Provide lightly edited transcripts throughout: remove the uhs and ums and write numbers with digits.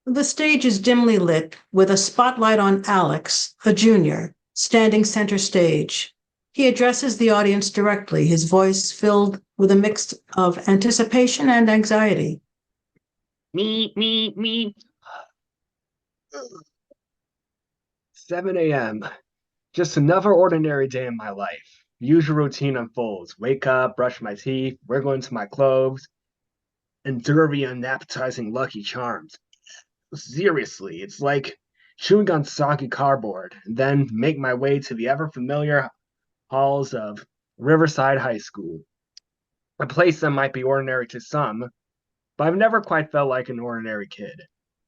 The stage is dimly lit, with a spotlight on Alex, a junior, standing center stage. He addresses the audience directly, his voice filled with a mix of anticipation and anxiety. Me. 7 a.m. Just another ordinary day in my life. Usual routine unfolds. Wake up, brush my teeth, wiggle into my clothes, endure the unappetizing Lucky Charms. Seriously, it's like chewing on soggy cardboard, and then make my way to the ever familiar halls of Riverside High School. A place that might be ordinary to some, but I've never quite felt like an ordinary kid.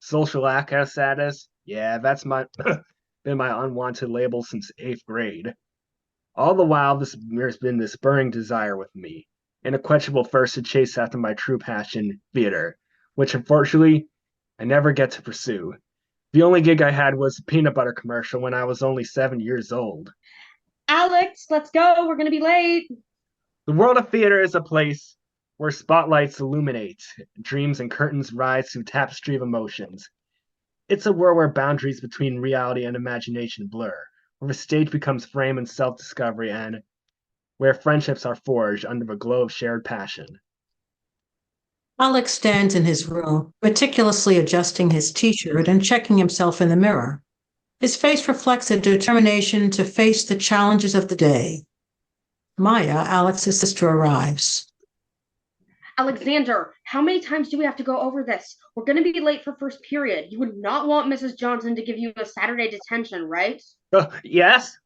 Social outcast status? Yeah, that's my been my unwanted label since eighth grade. All the while, there's been this burning desire with me, an unquenchable thirst to chase after my true passion, theater, which unfortunately I never get to pursue. The only gig I had was a peanut butter commercial when I was only 7 years old. Alex, let's go. We're going to be late. The world of theater is a place where spotlights illuminate, dreams and curtains rise through tapestry of emotions. It's a world where boundaries between reality and imagination blur, where the stage becomes frame and self discovery, and where friendships are forged under the glow of shared passion. Alex stands in his room, meticulously adjusting his t shirt and checking himself in the mirror. His face reflects a determination to face the challenges of the day. Maya, Alex's sister, arrives. Alexander, how many times do we have to go over this? We're going to be late for first period. You would not want Mrs. Johnson to give you a Saturday detention, right? Yes?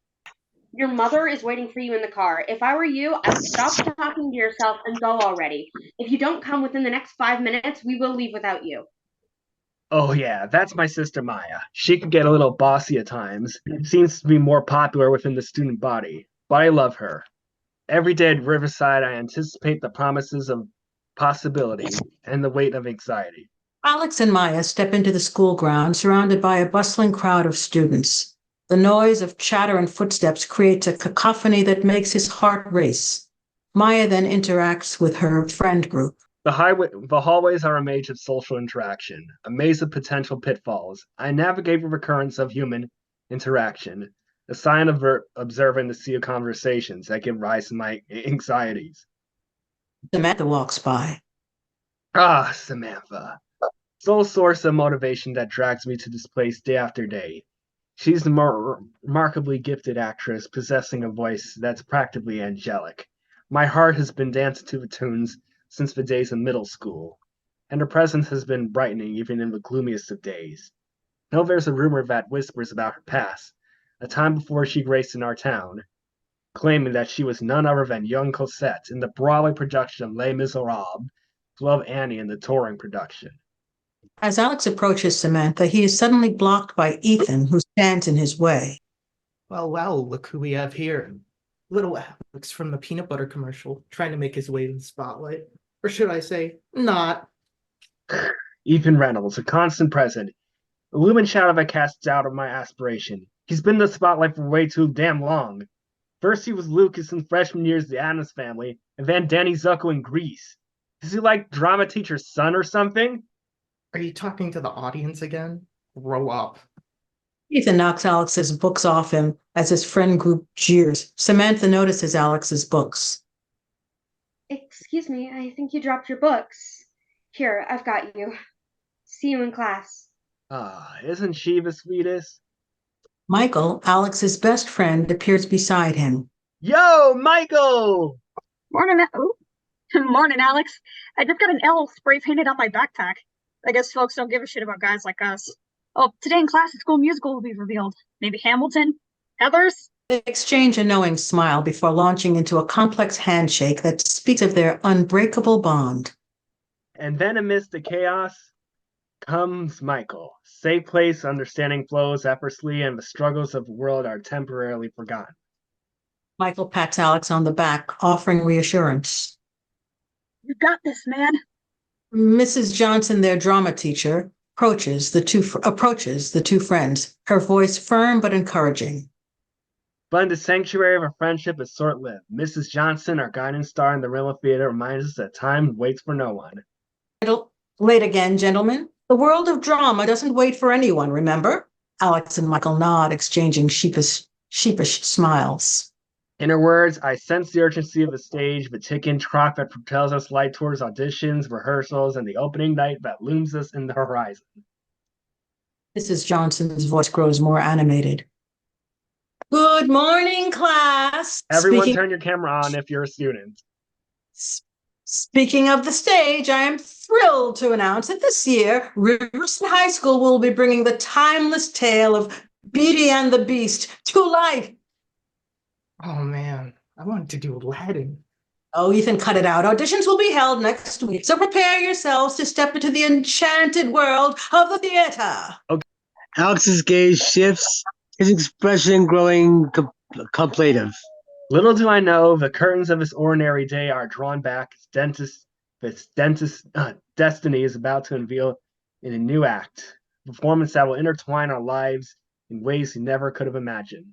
Your mother is waiting for you in the car. If I were you, I would stop talking to yourself and go already. If you don't come within the next 5 minutes, we will leave without you. Oh, yeah, that's my sister Maya. She can get a little bossy at times. Seems to be more popular within the student body, but I love her. Every day at Riverside, I anticipate the promises of possibility and the weight of anxiety. Alex and Maya step into the school ground, surrounded by a bustling crowd of students. The noise of chatter and footsteps creates a cacophony that makes his heart race. Maya then interacts with her friend group. The hallways are a maze of social interaction, a maze of potential pitfalls. I navigate the recurrence of human interaction, a sign of observing the sea of conversations that give rise to my anxieties. Samantha walks by. Ah, Samantha. Sole source of motivation that drags me to this place day after day. She's a remarkably gifted actress possessing a voice that's practically angelic. My heart has been dancing to the tunes since the days of middle school, and her presence has been brightening even in the gloomiest of days. Now there's a rumor that whispers about her past, a time before she graced in our town, claiming that she was none other than young Cosette in the Broadway production of Les Miserables, as well as Annie in the touring production. As Alex approaches Samantha, he is suddenly blocked by Ethan, who stands in his way. Well, look who we have here. Little Alex from the peanut butter commercial, trying to make his way in the spotlight. Or should I say, not. Ethan Reynolds, a constant present, a lumen shadow that casts doubt of my aspiration. He's been in the spotlight for way too damn long. First he was Lucas in freshman year's The Addams Family, and then Danny Zuko in Grease. Is he like drama teacher's son or something? Are you talking to the audience again? Grow up. Ethan knocks Alex's books off him as his friend group jeers. Samantha notices Alex's books. Excuse me, I think you dropped your books. Here, I've got you. See you in class. Ah, isn't she the sweetest? Michael, Alex's best friend, appears beside him. Yo, Michael! Morning, morning, Alex. I just got an L spray painted on my backpack. I guess folks don't give a shit about guys like us. Oh, today in class, the school musical will be revealed. Maybe Hamilton? Heathers? They exchange a knowing smile before launching into a complex handshake that speaks of their unbreakable bond. And then amidst the chaos comes Michael. Safe place, understanding flows effortlessly, and the struggles of the world are temporarily forgotten. Michael pats Alex on the back, offering reassurance. You got this, man. Mrs. Johnson, their drama teacher, approaches the two friends, her voice firm but encouraging. But the sanctuary of our friendship is short-lived. Mrs. Johnson, our guiding star in the realm of theater, reminds us that time waits for no one. Late again, gentlemen. The world of drama doesn't wait for anyone, remember? Alex and Michael nod, exchanging sheepish smiles. In her words, I sense the urgency of the stage, the ticking clock that propels us light towards auditions, rehearsals, and the opening night that looms us in the horizon. Mrs. Johnson's voice grows more animated. Good morning, class. Everyone turn your camera on if you're a student. Speaking of the stage, I am thrilled to announce that this year, Riverston High School will be bringing the timeless tale of Beauty and the Beast to life. Oh man, I wanted to do Aladdin. Oh, Ethan, cut it out. Auditions will be held next week, so prepare yourselves to step into the enchanted world of the theater. Okay. Alex's gaze shifts, his expression growing contemplative. Little do I know, the curtains of this ordinary day are drawn back. This dentist's destiny is about to unveil in a new act, a performance that will intertwine our lives in ways we never could have imagined.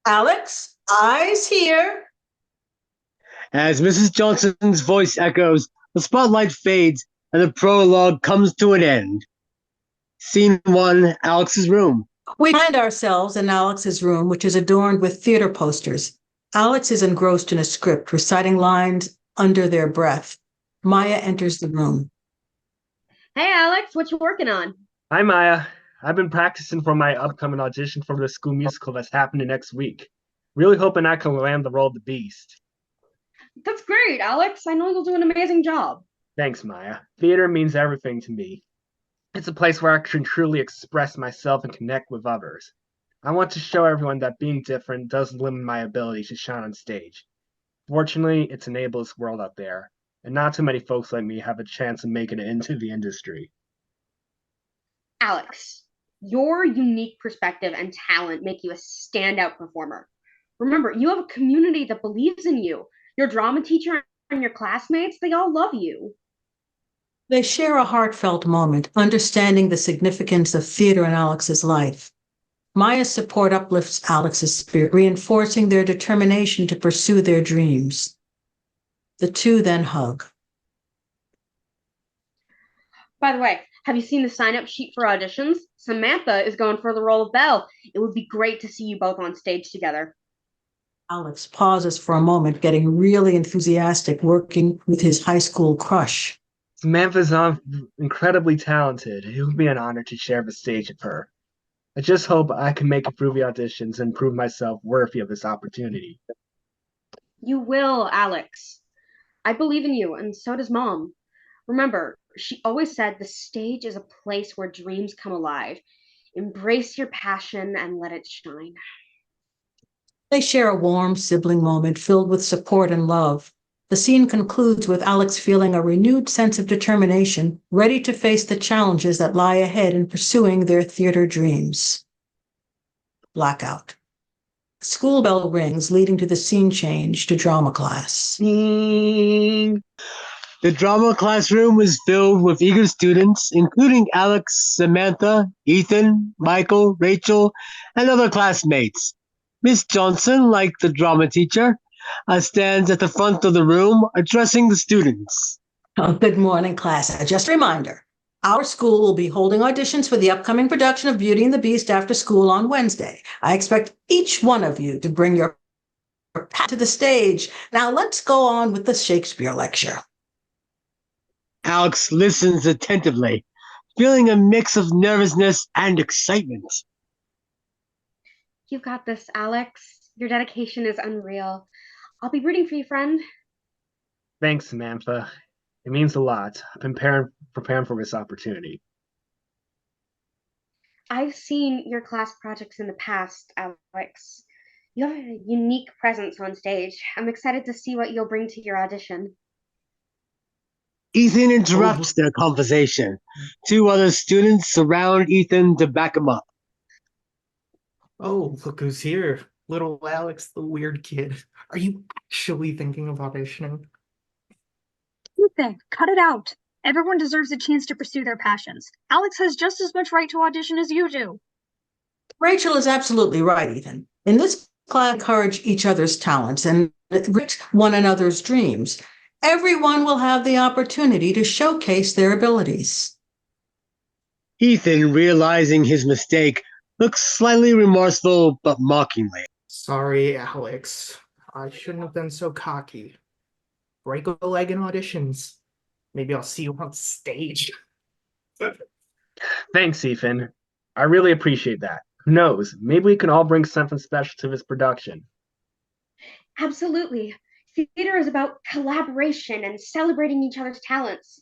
Alex, eyes here. As Mrs. Johnson's voice echoes, the spotlight fades and the prologue comes to an end. Scene 1, Alex's room. We find ourselves in Alex's room, which is adorned with theater posters. Alex is engrossed in a script, reciting lines under their breath. Maya enters the room. Hey, Alex, what you working on? Hi, Maya. I've been practicing for my upcoming audition for the school musical that's happening next week. Really hoping I can land the role of the Beast. That's great, Alex. I know you'll do an amazing job. Thanks, Maya. Theater means everything to me. It's a place where I can truly express myself and connect with others. I want to show everyone that being different doesn't limit my ability to shine on stage. Fortunately, it's an ableist world out there, and not too many folks like me have a chance of making it into the industry. Alex, your unique perspective and talent make you a standout performer. Remember, you have a community that believes in you. Your drama teacher and your classmates, they all love you. They share a heartfelt moment, understanding the significance of theater in Alex's life. Maya's support uplifts Alex's spirit, reinforcing their determination to pursue their dreams. The two then hug. By the way, have you seen the sign-up sheet for auditions? Samantha is going for the role of Belle. It would be great to see you both on stage together. Alex pauses for a moment, getting really enthusiastic, working with his high school crush. Samantha's incredibly talented. It would be an honor to share the stage with her. I just hope I can make it through the auditions and prove myself worthy of this opportunity. You will, Alex. I believe in you, and so does Mom. Remember, she always said the stage is a place where dreams come alive. Embrace your passion and let it shine. They share a warm sibling moment filled with support and love. The scene concludes with Alex feeling a renewed sense of determination, ready to face the challenges that lie ahead in pursuing their theater dreams. Blackout. School bell rings, leading to the scene change to drama class. Ding. The drama classroom was filled with eager students, including Alex, Samantha, Ethan, Michael, Rachel, and other classmates. Miss Johnson, like the drama teacher, stands at the front of the room addressing the students. Oh, good morning, class. Just a reminder, our school will be holding auditions for the upcoming production of Beauty and the Beast after school on Wednesday. I expect each one of you to bring your pat to the stage. Now let's go on with the Shakespeare lecture. Alex listens attentively, feeling a mix of nervousness and excitement. You got this, Alex. Your dedication is unreal. I'll be rooting for you, friend. Thanks, Samantha. It means a lot. I've been preparing for this opportunity. I've seen your class projects in the past, Alex. You have a unique presence on stage. I'm excited to see what you'll bring to your audition. Ethan interrupts their conversation. Two other students surround Ethan to back him up. Oh, look who's here. Little Alex, the weird kid. Are you actually thinking of auditioning? Ethan, cut it out. Everyone deserves a chance to pursue their passions. Alex has just as much right to audition as you do. Rachel is absolutely right, Ethan. In this class, encourage each other's talents and enrich one another's dreams. Everyone will have the opportunity to showcase their abilities. Ethan, realizing his mistake, looks slightly remorseful but mockingly. Sorry, Alex. I shouldn't have been so cocky. Break a leg in auditions. Maybe I'll see you on stage. Thanks, Ethan. I really appreciate that. Who knows? Maybe we can all bring something special to this production. Absolutely. Theater is about collaboration and celebrating each other's talents.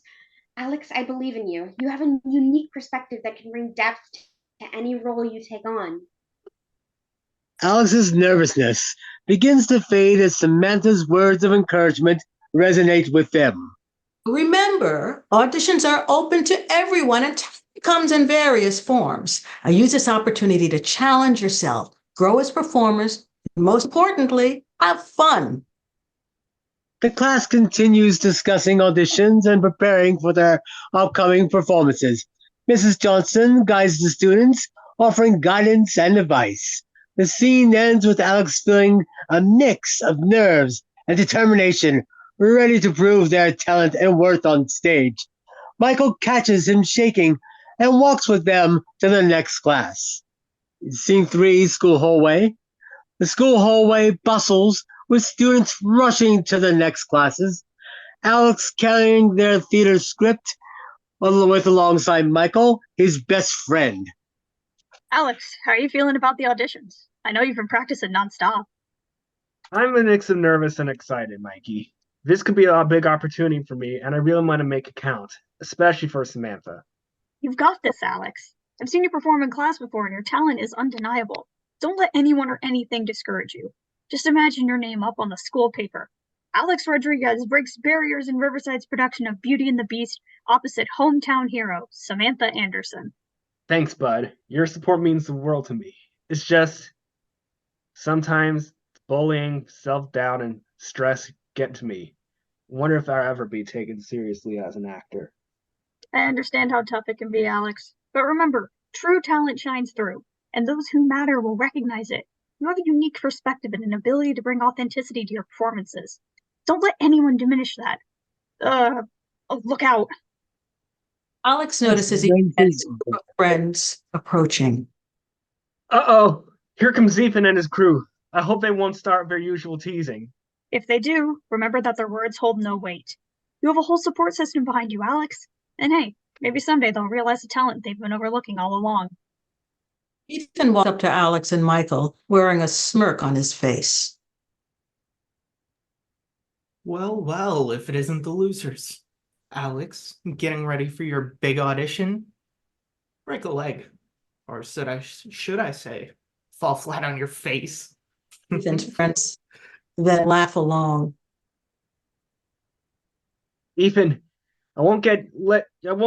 Alex, I believe in you. You have a unique perspective that can bring depth to any role you take on. Alex's nervousness begins to fade as Samantha's words of encouragement resonate with them. Remember, auditions are open to everyone and talent comes in various forms. I use this opportunity to challenge yourself, grow as performers, and most importantly, have fun. The class continues discussing auditions and preparing for their upcoming performances. Mrs. Johnson guides the students, offering guidance and advice. The scene ends with Alex feeling a mix of nerves and determination, ready to prove their talent and worth on stage. Michael catches him shaking and walks with them to the next class. Scene 3, school hallway. The school hallway bustles with students rushing to the next classes. Alex carrying their theater script with alongside Michael, his best friend. Alex, how are you feeling about the auditions? I know you've been practicing nonstop. I'm a mix of nervous and excited, Mikey. This could be a big opportunity for me, and I really want to make it count, especially for Samantha. You've got this, Alex. I've seen you perform in class before, and your talent is undeniable. Don't let anyone or anything discourage you. Just imagine your name up on the school paper. Alex Rodriguez breaks barriers in Riverside's production of Beauty and the Beast opposite hometown hero Samantha Anderson. Thanks, bud. Your support means the world to me. It's just sometimes bullying, self-doubt, and stress get to me. Wonder if I'll ever be taken seriously as an actor. I understand how tough it can be, Alex. But remember, true talent shines through, and those who matter will recognize it. You have a unique perspective and an ability to bring authenticity to your performances. Don't let anyone diminish that. Look out. Alex notices Ethan and his group of friends approaching. Uh-oh! Here comes Ethan and his crew. I hope they won't start their usual teasing. If they do, remember that their words hold no weight. You have a whole support system behind you, Alex. And hey, maybe someday they'll realize the talent they've been overlooking all along. Ethan walks up to Alex and Michael, wearing a smirk on his face. Well, if it isn't the losers. Alex, getting ready for your big audition? Break a leg. Or should I say, fall flat on your face. Ethan's friends then laugh along. Ethan, I won't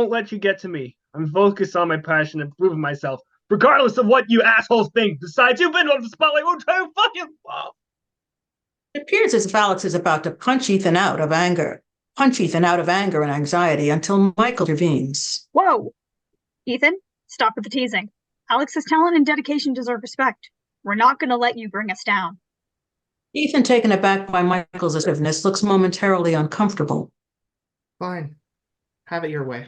let you get to me. I'm focused on my passion and proving myself, regardless of what you assholes think. Besides, you've been on the spotlight. We'll try to fucking. It appears as if Alex is about to punch Ethan out of anger and anxiety until Michael intervenes. Whoa! Ethan, stop with the teasing. Alex's talent and dedication deserve respect. We're not going to let you bring us down. Ethan, taken aback by Michael's assertiveness, looks momentarily uncomfortable. Fine. Have it your way.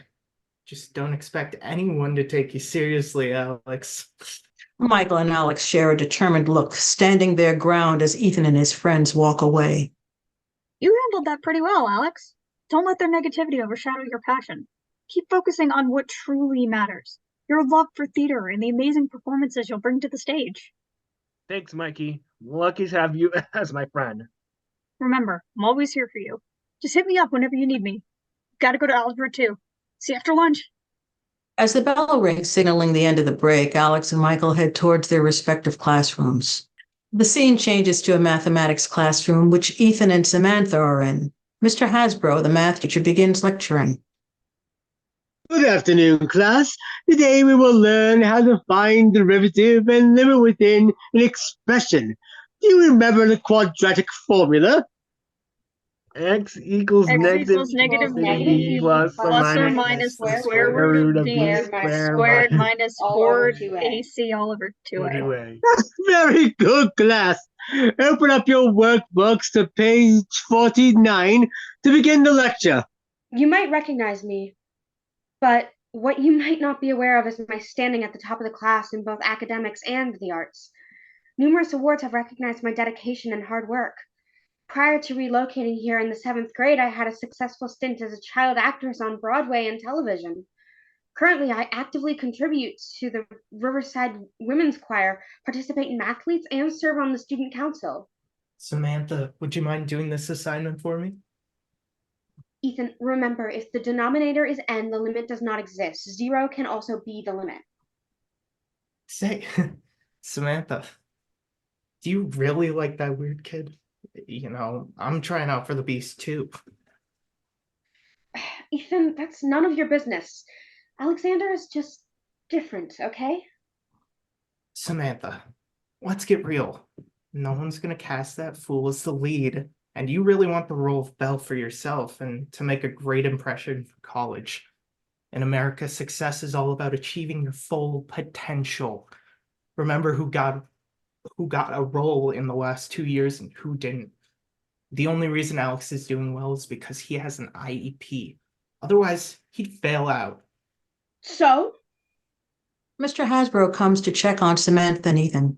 Just don't expect anyone to take you seriously, Alex. Michael and Alex share a determined look, standing their ground as Ethan and his friends walk away. You handled that pretty well, Alex. Don't let their negativity overshadow your passion. Keep focusing on what truly matters. Your love for theater and the amazing performances you'll bring to the stage. Thanks, Mikey. Lucky to have you as my friend. Remember, I'm always here for you. Just hit me up whenever you need me. Gotta go to algebra too. See you after lunch. As the bell rings, signaling the end of the break, Alex and Michael head towards their respective classrooms. The scene changes to a mathematics classroom, which Ethan and Samantha are in. Mr. Hasbro, the math teacher, begins lecturing. Good afternoon, class. Today we will learn how to find derivative and limit within an expression. Do you remember the quadratic formula? X equals negative b plus or minus the square root of b squared minus 4ac all over 2a. Very good, class. Open up your workbooks to page 49 to begin the lecture. You might recognize me, but What you might not be aware of is my standing at the top of the class in both academics and the arts. Numerous awards have recognized my dedication and hard work. Prior to relocating here in the 7th grade, I had a successful stint as a child actress on Broadway and television. Currently, I actively contribute to the Riverside Women's Choir, participate in mathletes, and serve on the student council. Samantha, would you mind doing this assignment for me? Ethan, remember, if the denominator is n, the limit does not exist. 0 can also be the limit. Say, Samantha, do you really like that weird kid? You know, I'm trying out for the Beast too. Ethan, that's none of your business. Alexander is just different, okay? Samantha, let's get real. No one's gonna cast that fool as the lead, and you really want the role of Belle for yourself and to make a great impression for college. In America, success is all about achieving your full potential. Remember who got a role in the last 2 years and who didn't. The only reason Alex is doing well is because he has an IEP. Otherwise, he'd fail out. So? Mr. Hasbro comes to check on Samantha and Ethan.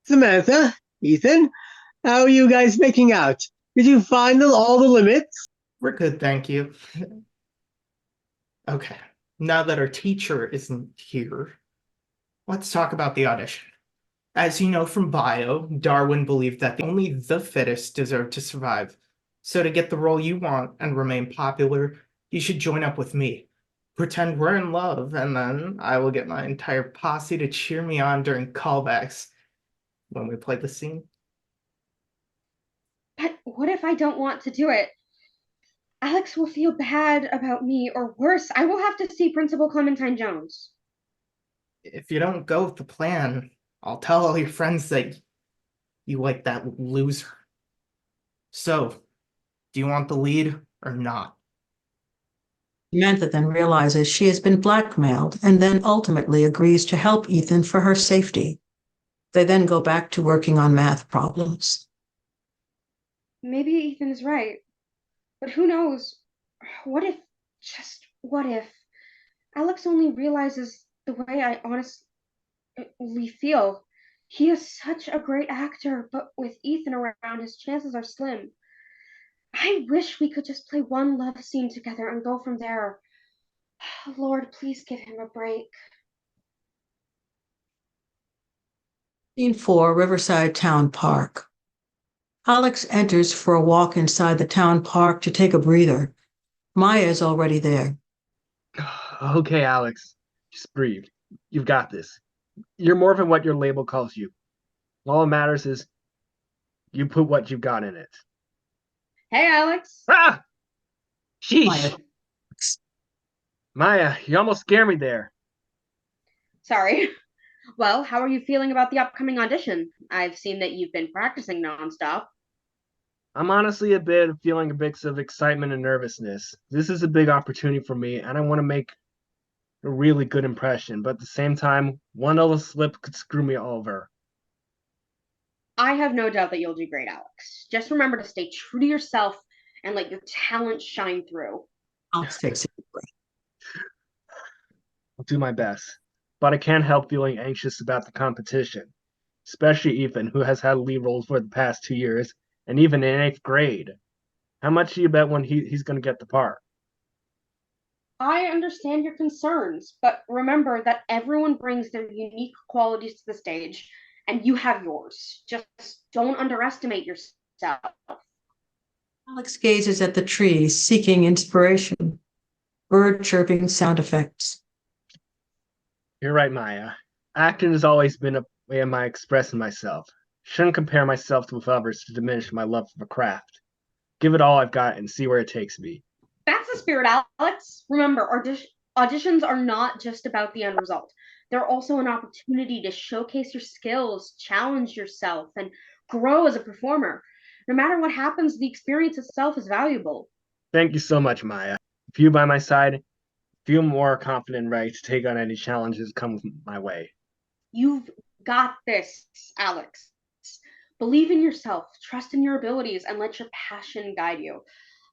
Samantha, Ethan, how are you guys making out? Did you find all the limits? We're good, thank you. Okay, now that our teacher isn't here, let's talk about the audition. As you know from bio, Darwin believed that only the fittest deserve to survive. So to get the role you want and remain popular, you should join up with me. Pretend we're in love, and then I will get my entire posse to cheer me on during callbacks when we play the scene. But what if I don't want to do it? Alex will feel bad about me, or worse, I will have to see Principal Clementine Jones. If you don't go with the plan, I'll tell all your friends that you like that loser. So, do you want the lead or not? Samantha then realizes she has been blackmailed and then ultimately agrees to help Ethan for her safety. They then go back to working on math problems. Maybe Ethan is right. But who knows? What if, just what if, Alex only realizes the way I honestly feel? He is such a great actor, but with Ethan around, his chances are slim. I wish we could just play one love scene together and go from there. Lord, please give him a break. Scene 4, Riverside Town Park. Alex enters for a walk inside the town park to take a breather. Maya is already there. Okay, Alex, just breathe. You've got this. You're more than what your label calls you. All that matters is you put what you've got in it. Hey, Alex. Ah! Sheesh! Maya. Maya, you almost scared me there. Sorry. Well, how are you feeling about the upcoming audition? I've seen that you've been practicing nonstop. I'm honestly feeling a mix of excitement and nervousness. This is a big opportunity for me, and I want to make a really good impression, but at the same time, one little slip could screw me over. I have no doubt that you'll do great, Alex. Just remember to stay true to yourself and let your talent shine through. Alex takes it. I'll do my best, but I can't help feeling anxious about the competition, especially Ethan, who has had lead roles for the past 2 years, and even in 8th grade. How much do you bet when he's going to get the part? I understand your concerns, but remember that everyone brings their unique qualities to the stage, and you have yours. Just don't underestimate yourself. Alex gazes at the trees, seeking inspiration. Bird chirping sound effects. You're right, Maya. Acting has always been a way of my expressing myself. Shouldn't compare myself with others to diminish my love for the craft. Give it all I've got and see where it takes me. That's the spirit, Alex. Remember, auditions are not just about the end result. They're also an opportunity to showcase your skills, challenge yourself, and grow as a performer. No matter what happens, the experience itself is valuable. Thank you so much, Maya. With you by my side, I feel more confident and ready to take on any challenges come my way. You've got this, Alex. Believe in yourself, trust in your abilities, and let your passion guide you.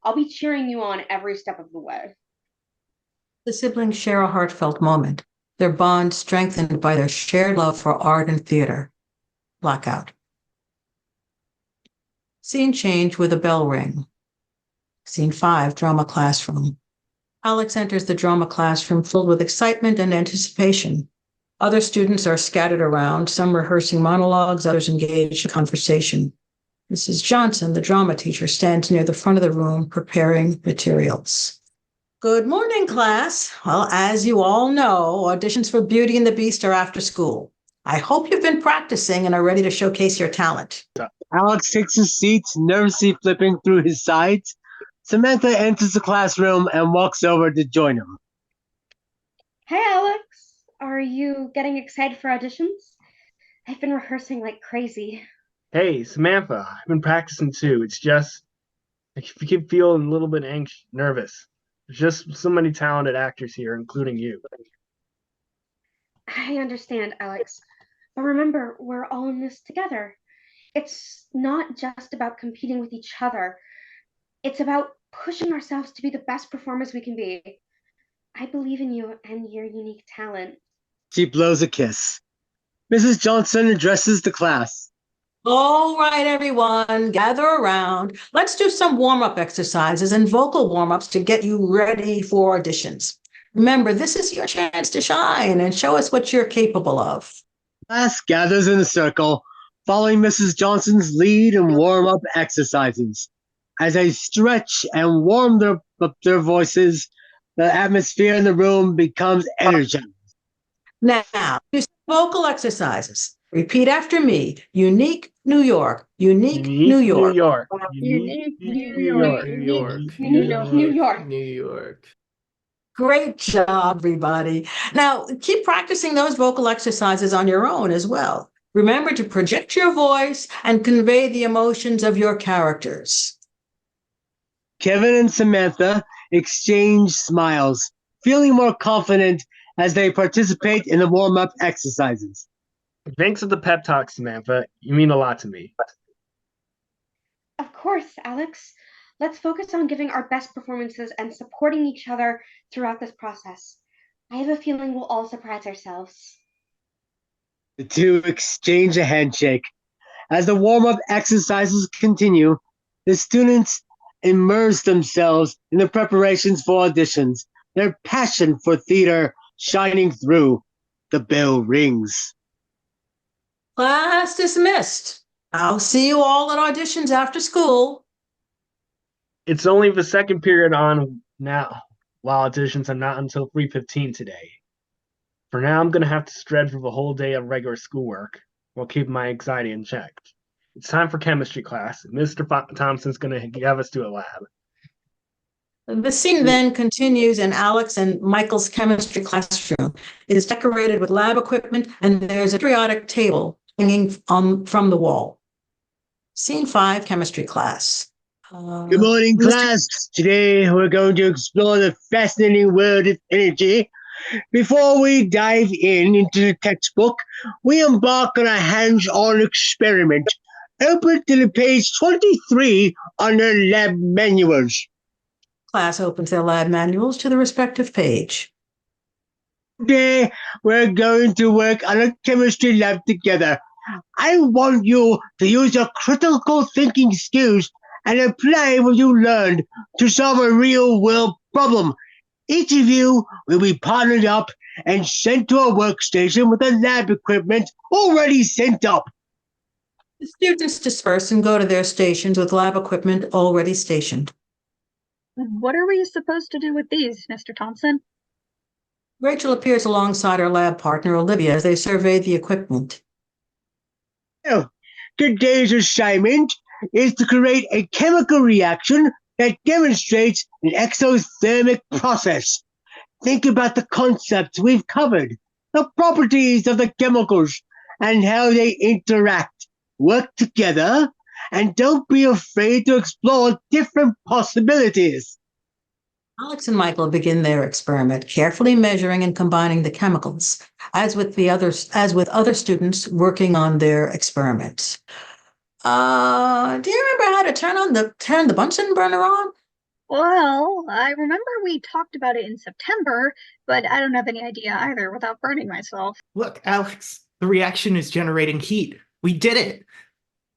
I'll be cheering you on every step of the way. The siblings share a heartfelt moment, their bond strengthened by their shared love for art and theater. Blackout. Scene change with a bell ring. Scene 5, drama classroom. Alex enters the drama classroom filled with excitement and anticipation. Other students are scattered around, some rehearsing monologues, others engaged in conversation. Mrs. Johnson, the drama teacher, stands near the front of the room preparing materials. Good morning, class. Well, as you all know, auditions for Beauty and the Beast are after school. I hope you've been practicing and are ready to showcase your talent. Alex takes his seat, nervously flipping through his sides. Samantha enters the classroom and walks over to join him. Hey, Alex. Are you getting excited for auditions? I've been rehearsing like crazy. Hey, Samantha, I've been practicing too. It's just, I keep feeling a little bit nervous. There's just so many talented actors here, including you. I understand, Alex. But remember, we're all in this together. It's not just about competing with each other. It's about pushing ourselves to be the best performers we can be. I believe in you and your unique talent. She blows a kiss. Mrs. Johnson addresses the class. All right, everyone, gather around. Let's do some warm-up exercises and vocal warm-ups to get you ready for auditions. Remember, this is your chance to shine and show us what you're capable of. Class gathers in a circle, following Mrs. Johnson's lead in warm-up exercises. As they stretch and warm up their voices, the atmosphere in the room becomes energized. Now, do some vocal exercises. Repeat after me. Unique New York. Unique New York. New York. Unique New York. New York. New York. New York. New York. Great job, everybody. Now, keep practicing those vocal exercises on your own as well. Remember to project your voice and convey the emotions of your characters. Kevin and Samantha exchange smiles, feeling more confident as they participate in the warm-up exercises. Thanks for the pep talk, Samantha. You mean a lot to me. Of course, Alex. Let's focus on giving our best performances and supporting each other throughout this process. I have a feeling we'll all surprise ourselves. The two exchange a handshake. As the warm-up exercises continue, the students immerse themselves in the preparations for auditions, their passion for theater shining through. The bell rings. Class dismissed. I'll see you all at auditions after school. It's only the second period on now, while auditions are not until 3:15 today. For now, I'm going to have to stretch through the whole day of regular schoolwork while keeping my anxiety in check. It's time for chemistry class. Mr. Thompson's going to have us do a lab. The scene then continues in Alex and Michael's chemistry classroom. It is decorated with lab equipment, and there's a periodic table hanging from the wall. Scene 5, chemistry class. Good morning, class. Today we're going to explore the fascinating world of energy. Before we dive into the textbook, we embark on a hands-on experiment. Open to the page 23 on the lab manuals. Class opens their lab manuals to the respective page. Today, we're going to work on a chemistry lab together. I want you to use your critical thinking skills and apply what you learned to solve a real-world problem. Each of you will be partnered up and sent to a workstation with the lab equipment already sent up. The students disperse and go to their stations with lab equipment already stationed. What are we supposed to do with these, Mr. Thompson? Rachel appears alongside her lab partner, Olivia, as they survey the equipment. Well, today's assignment is to create a chemical reaction that demonstrates an exothermic process. Think about the concepts we've covered, the properties of the chemicals, and how they interact. Work together, and don't be afraid to explore different possibilities. Alex and Michael begin their experiment, carefully measuring and combining the chemicals, as with other students working on their experiments. Do you remember how to turn the Bunsen burner on? Well, I remember we talked about it in September, but I don't have any idea either without burning myself. Look, Alex, the reaction is generating heat. We did it.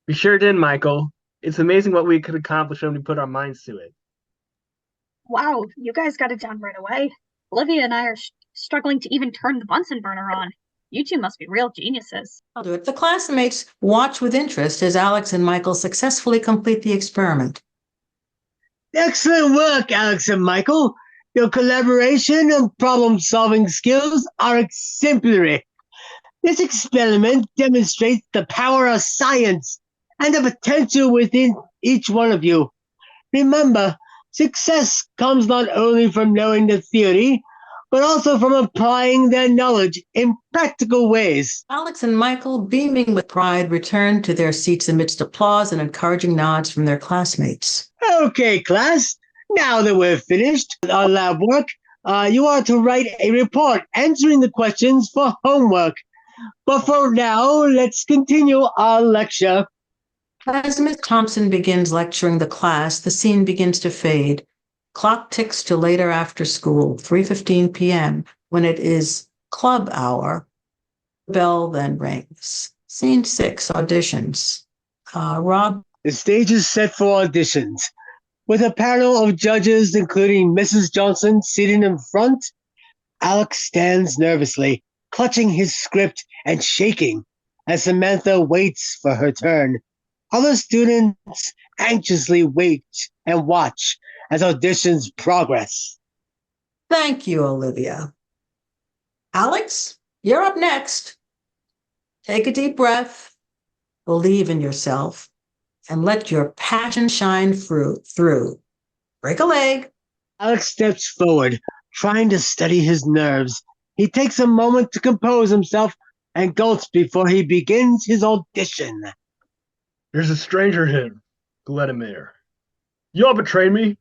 We sure did, Michael. It's amazing what we could accomplish when we put our minds to it. Wow, you guys got it done right away. Olivia and I are struggling to even turn the Bunsen burner on. You two must be real geniuses. I'll do it. The classmates watch with interest as Alex and Michael successfully complete the experiment. Excellent work, Alex and Michael. Your collaboration and problem-solving skills are exemplary. This experiment demonstrates the power of science and the potential within each one of you. Remember, success comes not only from knowing the theory, but also from applying their knowledge in practical ways. Alex and Michael, beaming with pride, returned to their seats amidst applause and encouraging nods from their classmates. Okay, class, now that we're finished with our lab work, you are to write a report answering the questions for homework. But for now, let's continue our lecture. As Miss Thompson begins lecturing the class, the scene begins to fade. Clock ticks to later after school, 3:15 p.m., when it is club hour. The bell then rings. Scene 6, auditions. Rob? The stage is set for auditions. With a panel of judges, including Mrs. Johnson, sitting in front, Alex stands nervously, clutching his script and shaking as Samantha waits for her turn. Other students anxiously wait and watch as auditions progress. Thank you, Olivia. Alex, you're up next. Take a deep breath, believe in yourself, and let your passion shine through. Break a leg. Alex steps forward, trying to steady his nerves. He takes a moment to compose himself and gulps before he begins his audition. There's a stranger here, Vladimir. You all betrayed me?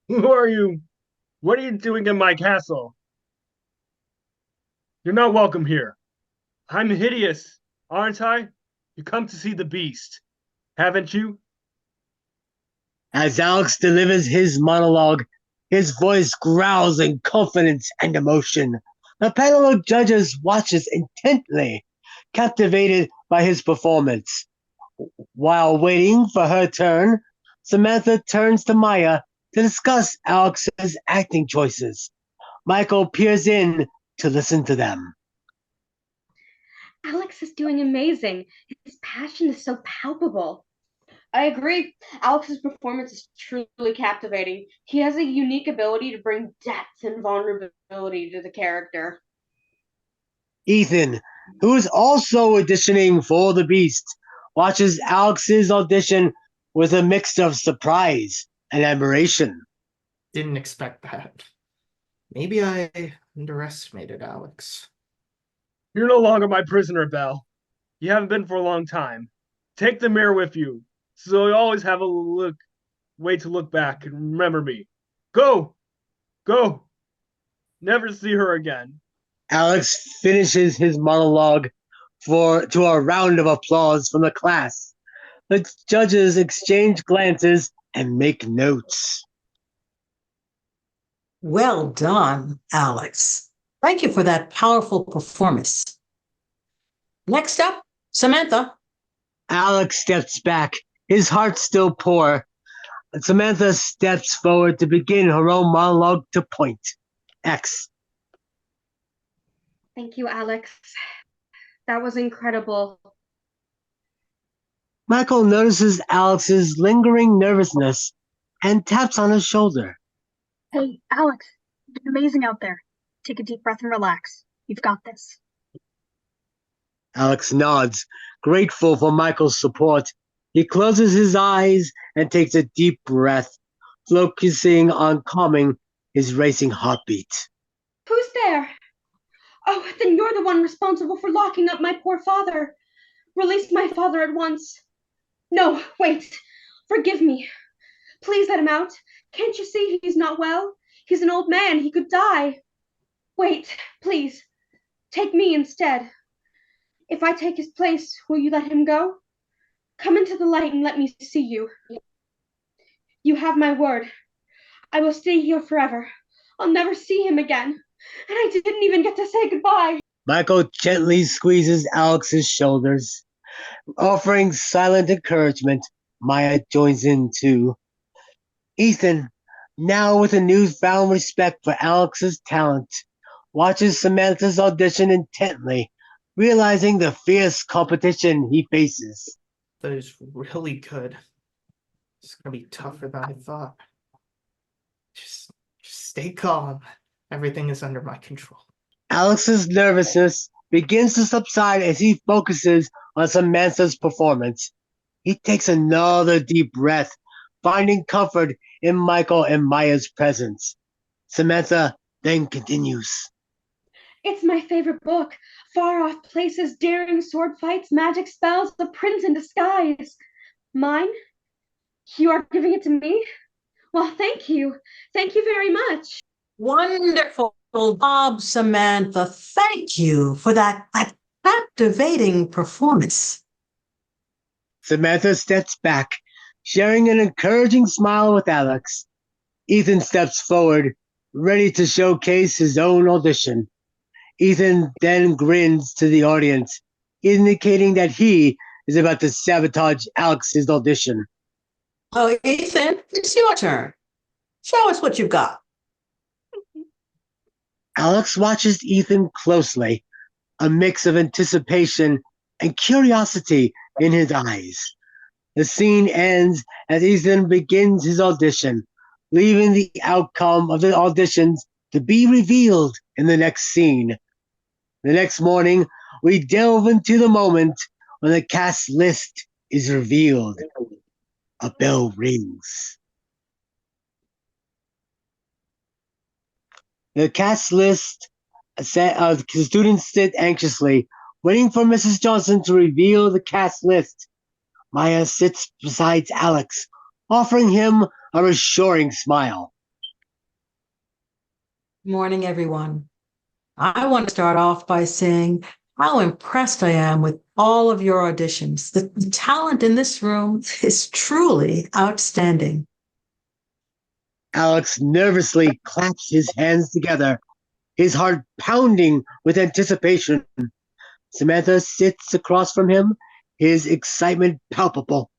Who are you? What are you doing in my castle? You're not welcome here. I'm hideous, aren't I? You come to see the beast, haven't you? As Alex delivers his monologue, his voice growls in confidence and emotion. The panel of judges watches intently, captivated by his performance. While waiting for her turn, Samantha turns to Maya to discuss Alex's acting choices. Michael peers in to listen to them. Alex is doing amazing. His passion is so palpable. I agree. Alex's performance is truly captivating. He has a unique ability to bring depth and vulnerability to the character. Ethan, who is also auditioning for the Beast, watches Alex's audition with a mix of surprise and admiration. Didn't expect that. Maybe I underestimated Alex. You're no longer my prisoner, Belle. You haven't been for a long time. Take the mirror with you, so you always have a way to look back and remember me. Go! Go! Never see her again. Alex finishes his monologue to a round of applause from the class. The judges exchange glances and make notes. Well done, Alex. Thank you for that powerful performance. Next up, Samantha. Alex steps back, his heart still poor. Samantha steps forward to begin her own monologue to point. X. Thank you, Alex. That was incredible. Michael notices Alex's lingering nervousness and taps on his shoulder. Hey, Alex, you're doing amazing out there. Take a deep breath and relax. You've got this. Alex nods, grateful for Michael's support. He closes his eyes and takes a deep breath, focusing on calming his racing heartbeat. Who's there? Oh, then you're the one responsible for locking up my poor father. Release my father at once. No, wait. Forgive me. Please let him out. Can't you see he's not well? He's an old man. He could die. Wait, please. Take me instead. If I take his place, will you let him go? Come into the light and let me see you. You have my word. I will stay here forever. I'll never see him again. And I didn't even get to say goodbye. Michael gently squeezes Alex's shoulders, offering silent encouragement. Maya joins in too. Ethan, now with a newfound respect for Alex's talent, watches Samantha's audition intently, realizing the fierce competition he faces. That is really good. It's gonna be tougher than I thought. Just stay calm. Everything is under my control. Alex's nervousness begins to subside as he focuses on Samantha's performance. He takes another deep breath, finding comfort in Michael and Maya's presence. Samantha then continues. It's my favorite book. Far off places, daring sword fights, magic spells, a prince in disguise. Mine? You are giving it to me? Well, thank you. Thank you very much. Wonderful job, Samantha. Thank you for that captivating performance. Samantha steps back, sharing an encouraging smile with Alex. Ethan steps forward, ready to showcase his own audition. Ethan then grins to the audience, indicating that he is about to sabotage Alex's audition. Oh, Ethan, it's your turn. Show us what you've got. Alex watches Ethan closely, a mix of anticipation and curiosity in his eyes. The scene ends as Ethan begins his audition, leaving the outcome of the auditions to be revealed in the next scene. The next morning, we delve into the moment when the cast list is revealed. A bell rings. The cast list students sit anxiously, waiting for Mrs. Johnson to reveal the cast list. Maya sits beside Alex, offering him a reassuring smile. Good morning, everyone. I want to start off by saying how impressed I am with all of your auditions. The talent in this room is truly outstanding. Alex nervously claps his hands together, his heart pounding with anticipation. Samantha sits across from him, her excitement palpable.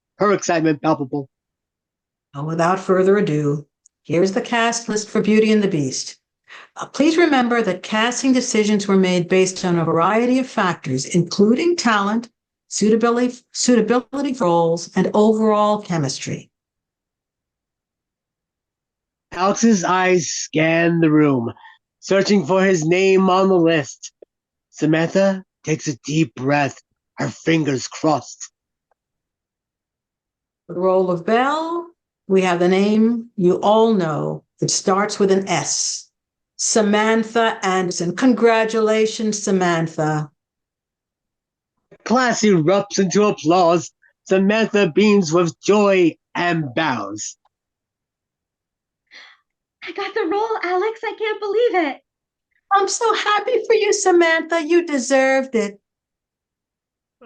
And without further ado, here's the cast list for Beauty and the Beast. Please remember that casting decisions were made based on a variety of factors, including talent, suitability for roles, and overall chemistry. Alex's eyes scan the room, searching for his name on the list. Samantha takes a deep breath, her fingers crossed. For the role of Belle, we have the name you all know. It starts with an S. Samantha Anderson. Congratulations, Samantha. Class erupts into applause. Samantha beams with joy and bows. I got the role, Alex. I can't believe it. I'm so happy for you, Samantha. You deserved it.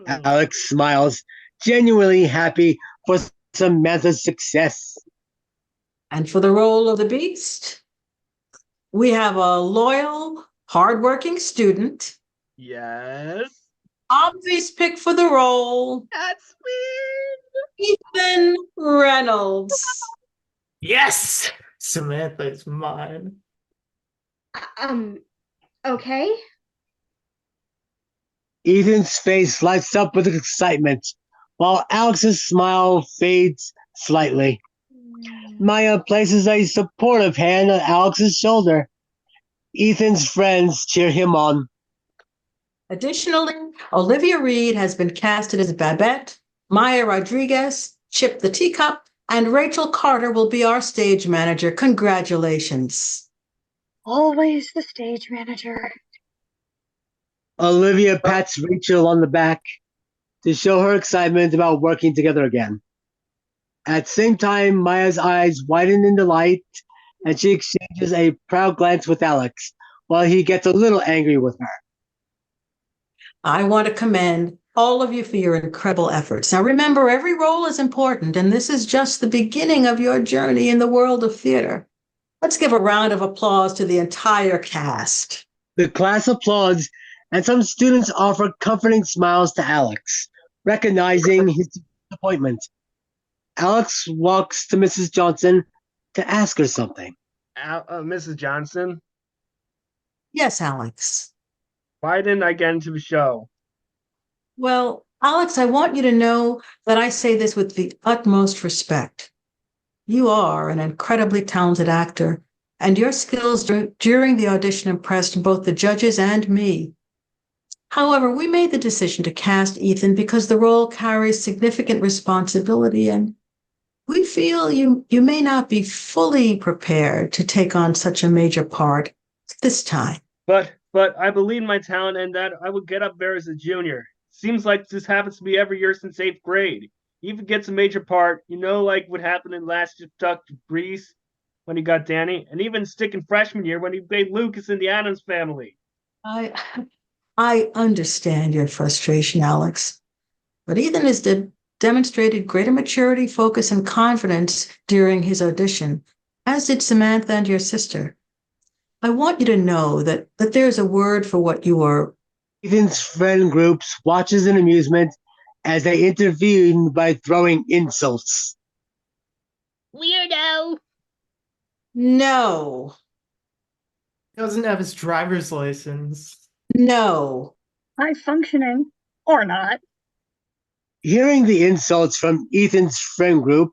Alex smiles, genuinely happy for Samantha's success. And for the role of the Beast, we have a loyal, hardworking student. Yes. Obvious pick for the role, That's me. Ethan Reynolds. Yes! Samantha is mine. Okay. Ethan's face lights up with excitement, while Alex's smile fades slightly. Maya places a supportive hand on Alex's shoulder. Ethan's friends cheer him on. Additionally, Olivia Reed has been casted as Babette, Maya Rodriguez, Chip the Teacup, and Rachel Carter will be our stage manager. Congratulations. Always the stage manager. Olivia pats Rachel on the back to show her excitement about working together again. At the same time, Maya's eyes widen in delight, and she exchanges a proud glance with Alex, while he gets a little angry with her. I want to commend all of you for your incredible efforts. Now remember, every role is important, and this is just the beginning of your journey in the world of theater. Let's give a round of applause to the entire cast. The class applauds, and some students offer comforting smiles to Alex, recognizing his disappointment. Alex walks to Mrs. Johnson to ask her something. Mrs. Johnson, Yes, Alex. why didn't I get into the show? Well, Alex, I want you to know that I say this with the utmost respect. You are an incredibly talented actor, and your skills during the audition impressed both the judges and me. However, we made the decision to cast Ethan because the role carries significant responsibility, and we feel you may not be fully prepared to take on such a major part this time. But I believe in my talent and that I would get up there as a junior. Seems like this happens to me every year since 8th grade. He even gets a major part, like what happened in last year's Duck to Grease when he got Danny, and even stick in freshman year when he played Lucas in the Addams Family. I understand your frustration, Alex, but Ethan has demonstrated greater maturity, focus, and confidence during his audition, as did Samantha and your sister. I want you to know that there's a word for what you are. Ethan's friend groups watches in amusement as they intervene by throwing insults. Weirdo. No. Doesn't have his driver's license. No. High functioning. Or not. Hearing the insults from Ethan's friend group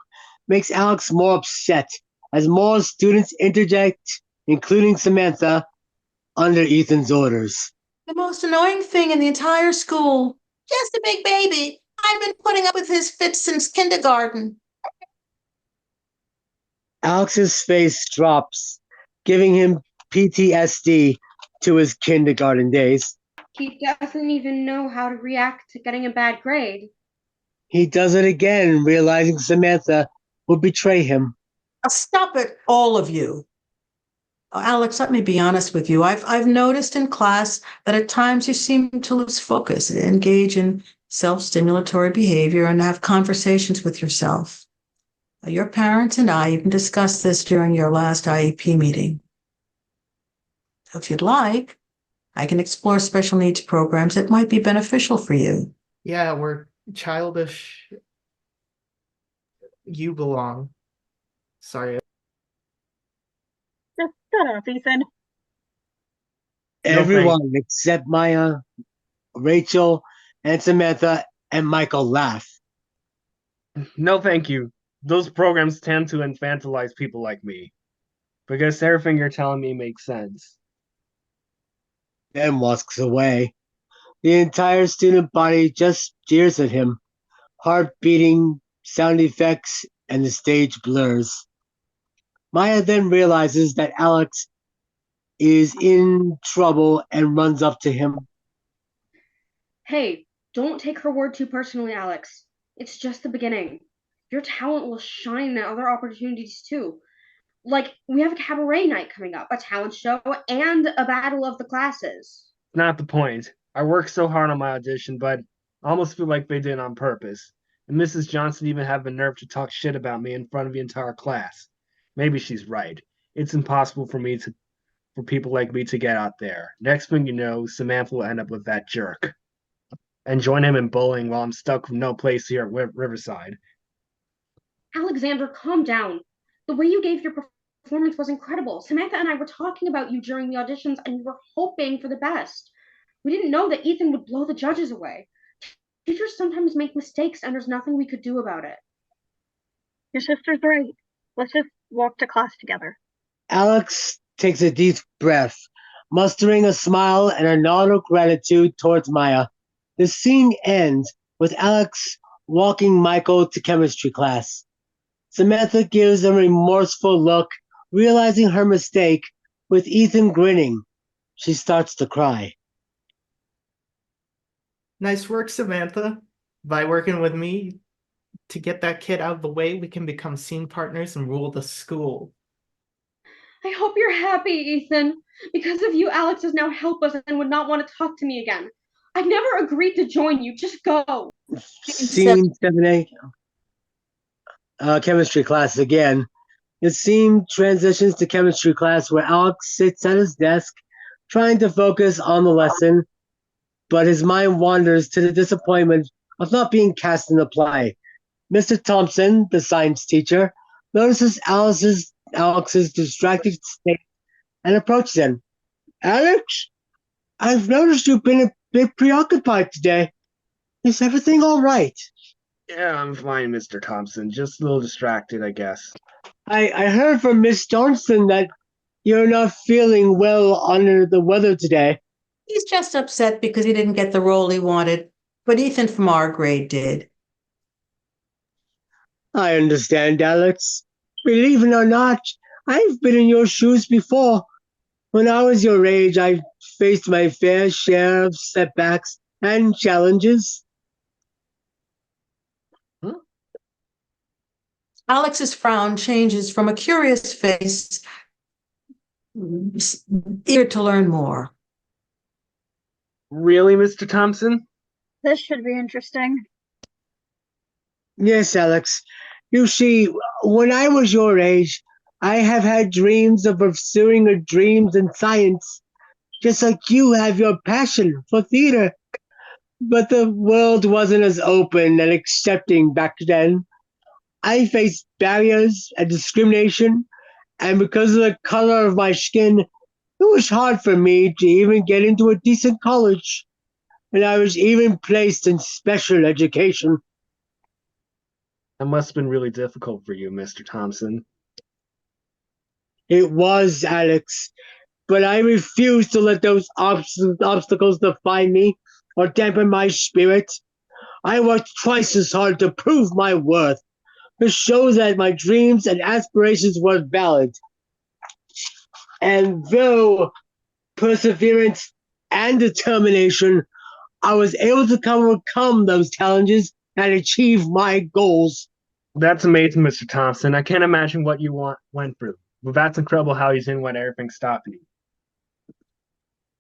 makes Alex more upset as more students interject, including Samantha, under Ethan's orders. The most annoying thing in the entire school. Just a big baby. I've been putting up with his fits since kindergarten. Alex's face drops, giving him PTSD to his kindergarten days. He doesn't even know how to react to getting a bad grade. He does it again, realizing Samantha will betray him. Stop it, all of you. Alex, let me be honest with you. I've noticed in class that at times you seem to lose focus, engage in self-stimulatory behavior, and have conversations with yourself. Your parents and I even discussed this during your last IEP meeting. If you'd like, I can explore special needs programs that might be beneficial for you. Yeah, we're childish. You belong. Sorry. Just shut up, Ethan. Everyone except Maya, Rachel, and Samantha and Michael laugh. No, thank you. Those programs tend to infantilize people like me. Because everything you're telling me makes sense. Then walks away. The entire student body just jeers at him. Heart beating, sound effects, and the stage blurs. Maya then realizes that Alex is in trouble and runs up to him. Hey, don't take her word too personally, Alex. It's just the beginning. Your talent will shine at other opportunities too. Like, we have a cabaret night coming up, a talent show, and a battle of the classes. Not the point. I worked so hard on my audition, but I almost feel like they did it on purpose. And Mrs. Johnson even had the nerve to talk shit about me in front of the entire class. Maybe she's right. It's impossible for people like me to get out there. Next thing you know, Samantha will end up with that jerk. And join him in bowling while I'm stuck with no place here at Riverside. Alexander, calm down. The way you gave your performance was incredible. Samantha and I were talking about you during the auditions, and we were hoping for the best. We didn't know that Ethan would blow the judges away. Teachers sometimes make mistakes, and there's nothing we could do about it. Your sister's right. Let's just walk to class together. Alex takes a deep breath, mustering a smile and a nod of gratitude towards Maya. The scene ends with Alex walking Michael to chemistry class. Samantha gives a remorseful look, realizing her mistake, with Ethan grinning. She starts to cry. Nice work, Samantha. By working with me to get that kid out of the way, we can become scene partners and rule the school. I hope you're happy, Ethan. Because of you, Alex is now helpless and would not want to talk to me again. I never agreed to join you. Just go. Scene 7A. Chemistry class again. The scene transitions to chemistry class where Alex sits at his desk, trying to focus on the lesson, but his mind wanders to the disappointment of not being cast in the play. Mr. Thompson, the science teacher, notices Alex's distracted state and approaches him. Alex, I've noticed you've been a bit preoccupied today. Is everything all right? Yeah, I'm fine, Mr. Thompson. Just a little distracted, I guess. I heard from Miss Johnson that you're not feeling well under the weather today. He's just upset because he didn't get the role he wanted, but Ethan from our grade did. I understand, Alex. Believe it or not, I've been in your shoes before. When I was your age, I faced my fair share of setbacks and challenges. Alex's frown changes from a curious face, eager to learn more. Really, Mr. Thompson? This should be interesting. Yes, Alex. You see, when I was your age, I have had dreams of pursuing a dreams in science, just like you have your passion for theater. But the world wasn't as open and accepting back then. I faced barriers and discrimination, and because of the color of my skin, it was hard for me to even get into a decent college. And I was even placed in special education. That must have been really difficult for you, Mr. Thompson. It was, Alex, but I refused to let those obstacles define me or dampen my spirit. I worked twice as hard to prove my worth, to show that my dreams and aspirations were valid. And though perseverance and determination, I was able to overcome those challenges and achieve my goals. That's amazing, Mr. Thompson. I can't imagine what you went through. But that's incredible how you didn't let everything stop you.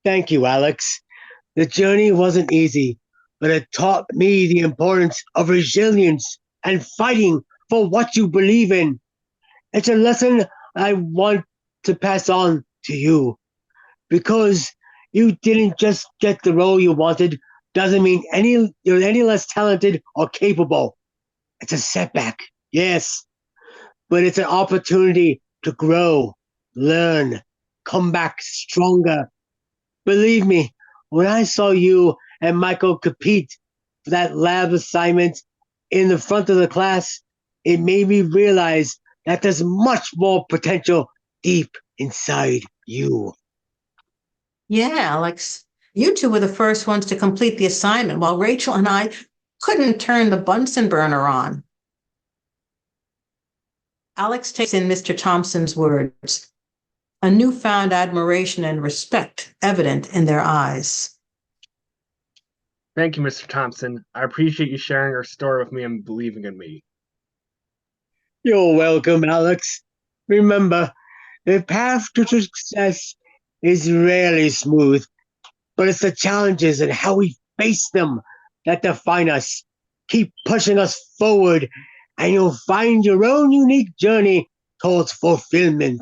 Thank you, Alex. The journey wasn't easy, but it taught me the importance of resilience and fighting for what you believe in. It's a lesson I want to pass on to you. Because you didn't just get the role you wanted doesn't mean you're any less talented or capable. It's a setback, yes, but it's an opportunity to grow, learn, come back stronger. Believe me, when I saw you and Michael compete for that lab assignment in the front of the class, it made me realize that there's much more potential deep inside you. Yeah, Alex, you two were the first ones to complete the assignment, while Rachel and I couldn't turn the Bunsen burner on. Alex takes in Mr. Thompson's words, a newfound admiration and respect evident in their eyes. Thank you, Mr. Thompson. I appreciate you sharing your story with me and believing in me. You're welcome, Alex. Remember, the path to success is rarely smooth, but it's the challenges and how we face them that define us. Keep pushing us forward, and you'll find your own unique journey towards fulfillment.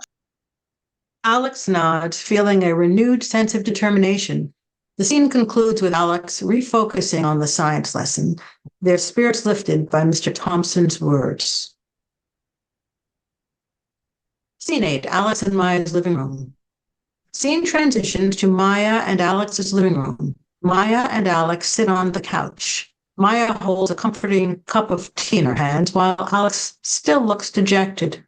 Alex nods, feeling a renewed sense of determination. The scene concludes with Alex refocusing on the science lesson, their spirits lifted by Mr. Thompson's words. Scene 8, Alex and Maya's living room. Scene transitions to Maya and Alex's living room. Maya and Alex sit on the couch. Maya holds a comforting cup of tea in her hands while Alex still looks dejected.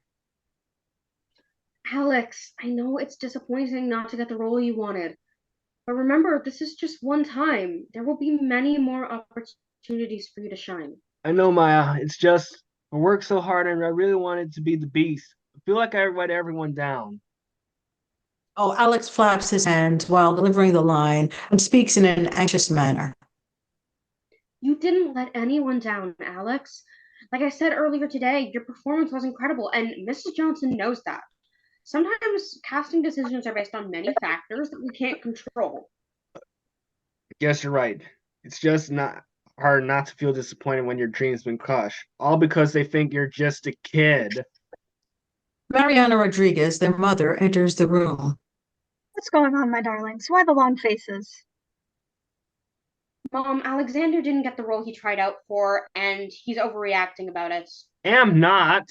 Alex, I know it's disappointing not to get the role you wanted. But remember, this is just one time. There will be many more opportunities for you to shine. I know, Maya. It's just I worked so hard and I really wanted to be the beast. I feel like I let everyone down. Oh, Alex flaps his hands while delivering the line and speaks in an anxious manner. You didn't let anyone down, Alex. Like I said earlier today, your performance was incredible, and Mrs. Johnson knows that. Sometimes casting decisions are based on many factors that we can't control. I guess you're right. It's just not hard not to feel disappointed when your dream's been crushed. All because they think you're just a kid. Mariana Rodriguez, their mother, enters the room. What's going on, my darlings? Why the long faces? Mom, Alexander didn't get the role he tried out for, and he's overreacting about it. Am not.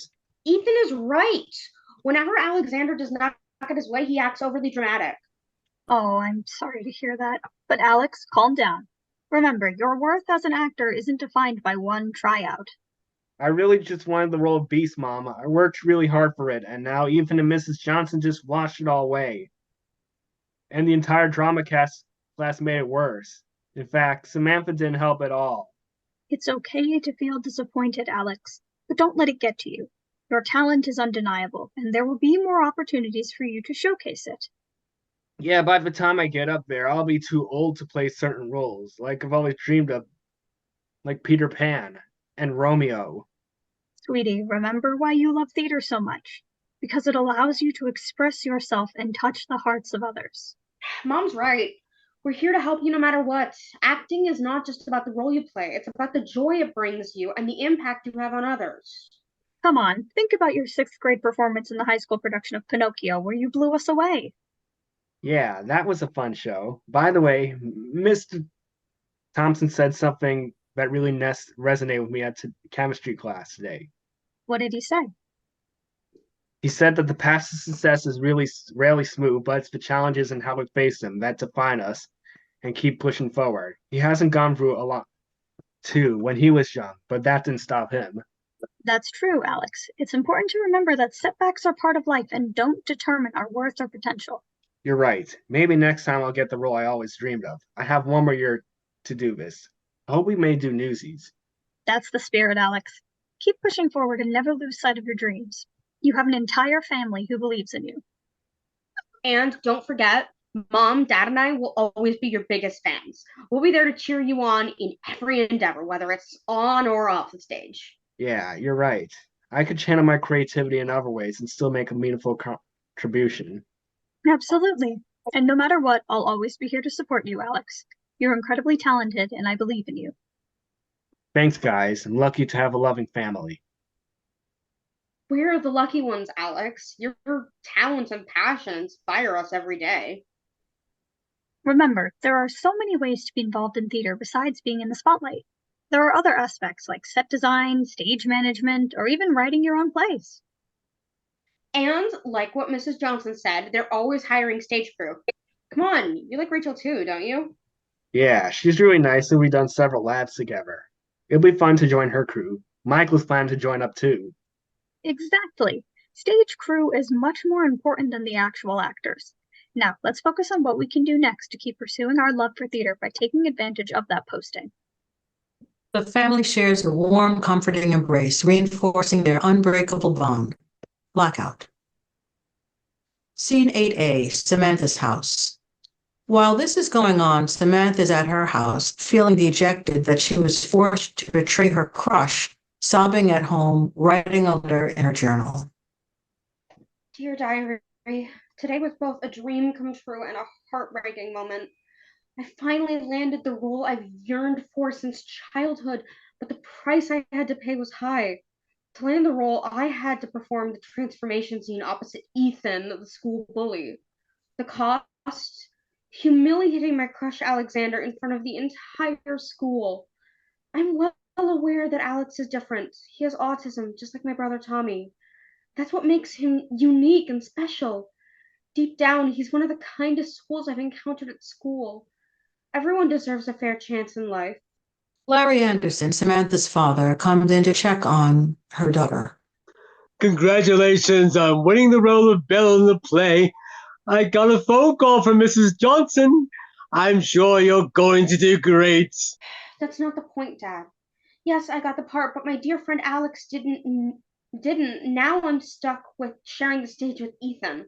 Ethan is right. Whenever Alexander does not get his way, he acts overly dramatic. Oh, I'm sorry to hear that. But Alex, calm down. Remember, your worth as an actor isn't defined by one tryout. I really just wanted the role of Beast Mom. I worked really hard for it, and now Ethan and Mrs. Johnson just washed it all away. And the entire drama class made it worse. In fact, Samantha didn't help at all. It's okay to feel disappointed, Alex, but don't let it get to you. Your talent is undeniable, and there will be more opportunities for you to showcase it. Yeah, by the time I get up there, I'll be too old to play certain roles, like I've always dreamed of, like Peter Pan and Romeo. Sweetie, remember why you love theater so much? Because it allows you to express yourself and touch the hearts of others. Mom's right. We're here to help you no matter what. Acting is not just about the role you play, it's about the joy it brings you and the impact you have on others. Come on, think about your 6th grade performance in the high school production of Pinocchio, where you blew us away. Yeah, that was a fun show. By the way, Mr. Thompson said something that really resonated with me at chemistry class today. What did he say? He said that the path to success is really rarely smooth, but it's the challenges and how we face them that define us and keep pushing forward. He hasn't gone through a lot too when he was young, but that didn't stop him. That's true, Alex. It's important to remember that setbacks are part of life and don't determine our worth or potential. You're right. Maybe next time I'll get the role I always dreamed of. I have one more year to do this. I hope we may do Newsies. That's the spirit, Alex. Keep pushing forward and never lose sight of your dreams. You have an entire family who believes in you. And don't forget, Mom, Dad, and I will always be your biggest fans. We'll be there to cheer you on in every endeavor, whether it's on or off the stage. Yeah, you're right. I could channel my creativity in other ways and still make a meaningful contribution. Absolutely. And no matter what, I'll always be here to support you, Alex. You're incredibly talented, and I believe in you. Thanks, guys. I'm lucky to have a loving family. We're the lucky ones, Alex. Your talent and passion inspire us every day. Remember, there are so many ways to be involved in theater besides being in the spotlight. There are other aspects like set design, stage management, or even writing your own plays. And like what Mrs. Johnson said, they're always hiring stage crew. Come on, you like Rachel too, don't you? Yeah, she's really nice, and we've done several labs together. It'll be fun to join her crew. Michael's planning to join up too. Exactly. Stage crew is much more important than the actual actors. Now, let's focus on what we can do next to keep pursuing our love for theater by taking advantage of that posting. The family shares a warm, comforting embrace, reinforcing their unbreakable bond. Blackout. Scene 8A, Samantha's house. While this is going on, Samantha's at her house, feeling dejected that she was forced to betray her crush, sobbing at home, writing a letter in her journal. Dear diary, today was both a dream come true and a heartbreaking moment. I finally landed the role I've yearned for since childhood, but the price I had to pay was high. To land the role, I had to perform the transformation scene opposite Ethan, the school bully. The cost? Humiliating my crush Alexander in front of the entire school. I'm well aware that Alex is different. He has autism, just like my brother Tommy. That's what makes him unique and special. Deep down, he's one of the kindest souls I've encountered at school. Everyone deserves a fair chance in life. Larry Anderson, Samantha's father, comes in to check on her daughter. Congratulations on winning the role of Belle in the play. I got a phone call from Mrs. Johnson. I'm sure you're going to do great. That's not the point, Dad. Yes, I got the part, but my dear friend Alex didn't. Now I'm stuck with sharing the stage with Ethan.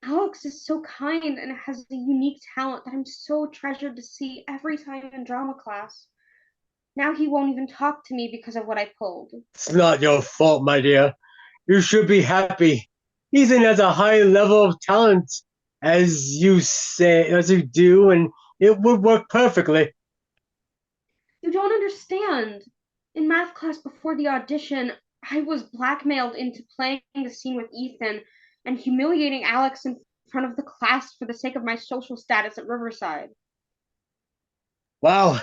Alex is so kind and has a unique talent that I'm so treasured to see every time in drama class. Now he won't even talk to me because of what I pulled. It's not your fault, my dear. You should be happy. Ethan has a high level of talent, as you do, and it would work perfectly. You don't understand. In math class before the audition, I was blackmailed into playing the scene with Ethan and humiliating Alex in front of the class for the sake of my social status at Riverside. Wow,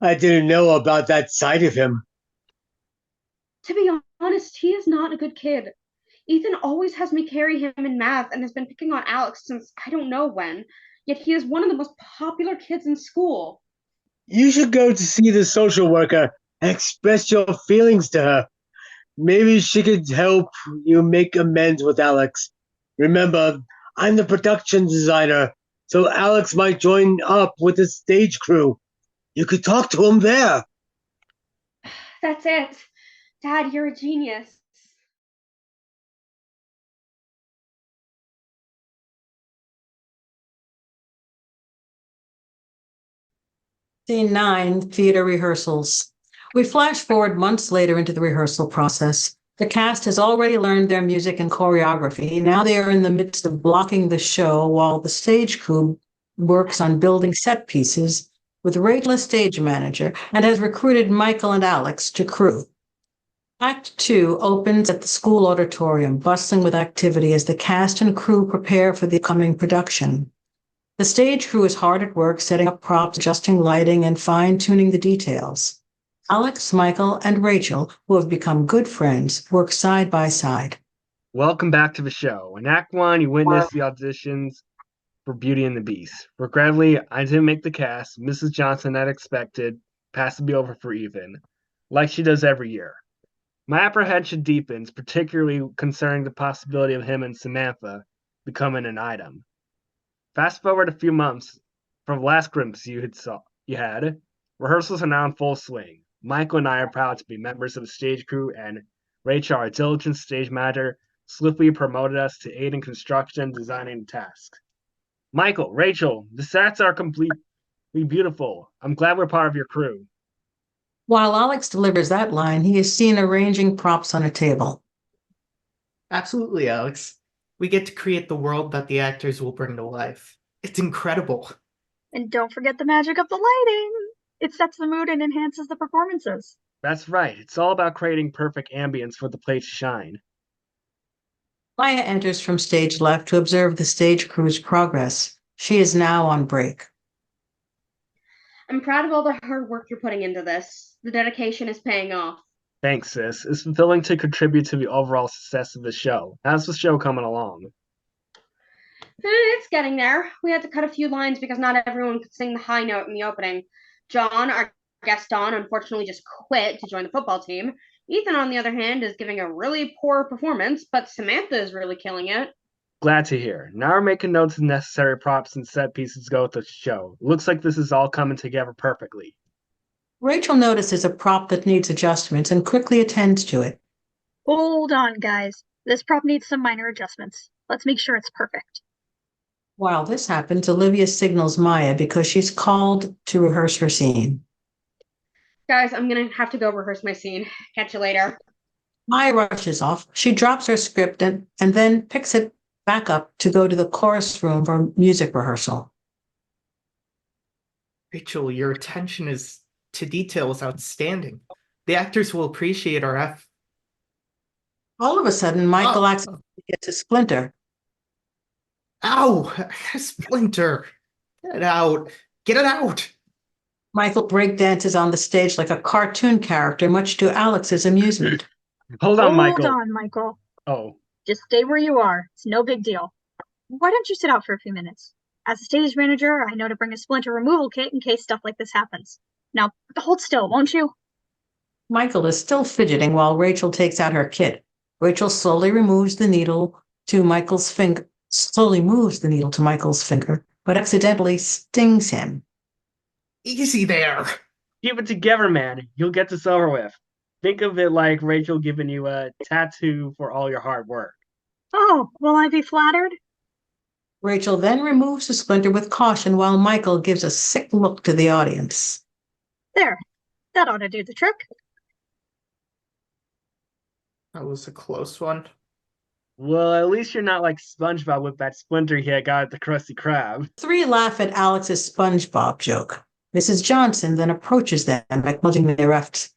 I didn't know about that side of him. To be honest, he is not a good kid. Ethan always has me carry him in math and has been picking on Alex since I don't know when, yet he is one of the most popular kids in school. You should go to see the social worker and express your feelings to her. Maybe she could help you make amends with Alex. Remember, I'm the production designer, so Alex might join up with the stage crew. You could talk to him there. That's it. Dad, you're a genius. Scene 9, theater rehearsals. We flash forward months later into the rehearsal process. The cast has already learned their music and choreography. Now they are in the midst of blocking the show while the stage crew works on building set pieces with Rachel as stage manager and has recruited Michael and Alex to crew. Act 2 opens at the school auditorium, bustling with activity as the cast and crew prepare for the coming production. The stage crew is hard at work setting up props, adjusting lighting, and fine-tuning the details. Alex, Michael, and Rachel, who have become good friends, work side by side. Welcome back to the show. In Act 1, you witnessed the auditions for Beauty and the Beast. Regrettably, I didn't make the cast. Mrs. Johnson had expected passed to be over for Ethan, like she does every year. My apprehension deepens, particularly concerning the possibility of him and Samantha becoming an item. Fast forward a few months from the last glimpse you had. Rehearsals are now in full swing. Michael and I are proud to be members of the stage crew, and Rachel, our diligent stage manager, swiftly promoted us to aid in construction and designing the task. Michael, Rachel, the sets are completely beautiful. I'm glad we're part of your crew. While Alex delivers that line, he is seen arranging props on a table. Absolutely, Alex. We get to create the world that the actors will bring to life. It's incredible. And don't forget the magic of the lighting. It sets the mood and enhances the performances. That's right. It's all about creating perfect ambience for the play to shine. Maya enters from stage left to observe the stage crew's progress. She is now on break. I'm proud of all the hard work you're putting into this. The dedication is paying off. Thanks, sis. It's fulfilling to contribute to the overall success of the show. How's the show coming along? It's getting there. We had to cut a few lines because not everyone could sing the high note in the opening. John, our Gaston, unfortunately just quit to join the football team. Ethan, on the other hand, is giving a really poor performance, but Samantha is really killing it. Glad to hear. Now we're making notes of necessary props and set pieces to go with the show. Looks like this is all coming together perfectly. Rachel notices a prop that needs adjustments and quickly attends to it. Hold on, guys. This prop needs some minor adjustments. Let's make sure it's perfect. While this happens, Olivia signals Maya because she's called to rehearse her scene. Guys, I'm gonna have to go rehearse my scene. Catch you later. Maya rushes off. She drops her script and then picks it back up to go to the chorus room for music rehearsal. Rachel, your attention to detail is outstanding. The actors will appreciate our effort. All of a sudden, Michael accidentally gets a splinter. Ow! A splinter! Get it out! Get it out! Michael breakdances on the stage like a cartoon character, much to Alex's amusement. Hold on, Michael. Hold on, Michael. Oh. Just stay where you are. It's no big deal. Why don't you sit out for a few minutes? As a stage manager, I know to bring a splinter removal kit in case stuff like this happens. Now, hold still, won't you? Michael is still fidgeting while Rachel takes out her kit. Rachel slowly moves the needle to Michael's finger, but accidentally stings him. Easy there! Keep it together, man. You'll get this over with. Think of it like Rachel giving you a tattoo for all your hard work. Oh, will I be flattered? Rachel then removes the splinter with caution while Michael gives a sick look to the audience. There. That ought to do the trick. That was a close one. Well, at least you're not like SpongeBob with that splinter he had got at the Krusty Krab. Three laugh at Alex's SpongeBob joke. Mrs. Johnson then approaches them, acknowledging their efforts.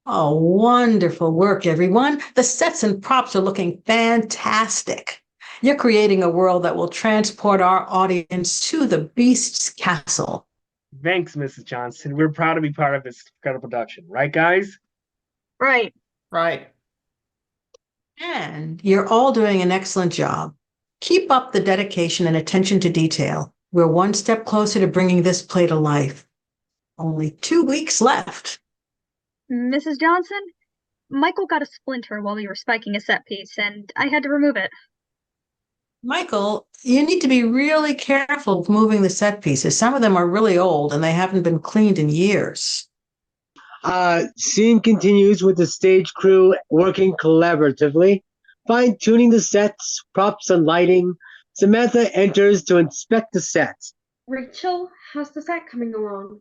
Oh, wonderful work, everyone. The sets and props are looking fantastic. You're creating a world that will transport our audience to the Beast's castle. Thanks, Mrs. Johnson. We're proud to be part of this incredible production. Right, guys? Right. Right. And you're all doing an excellent job. Keep up the dedication and attention to detail. We're one step closer to bringing this play to life. Only 2 weeks left. Mrs. Johnson, Michael got a splinter while we were spiking a set piece, and I had to remove it. Michael, you need to be really careful with moving the set pieces. Some of them are really old and they haven't been cleaned in years. Scene continues with the stage crew working collaboratively, fine-tuning the sets, props, and lighting. Samantha enters to inspect the set. Rachel, how's the set coming along?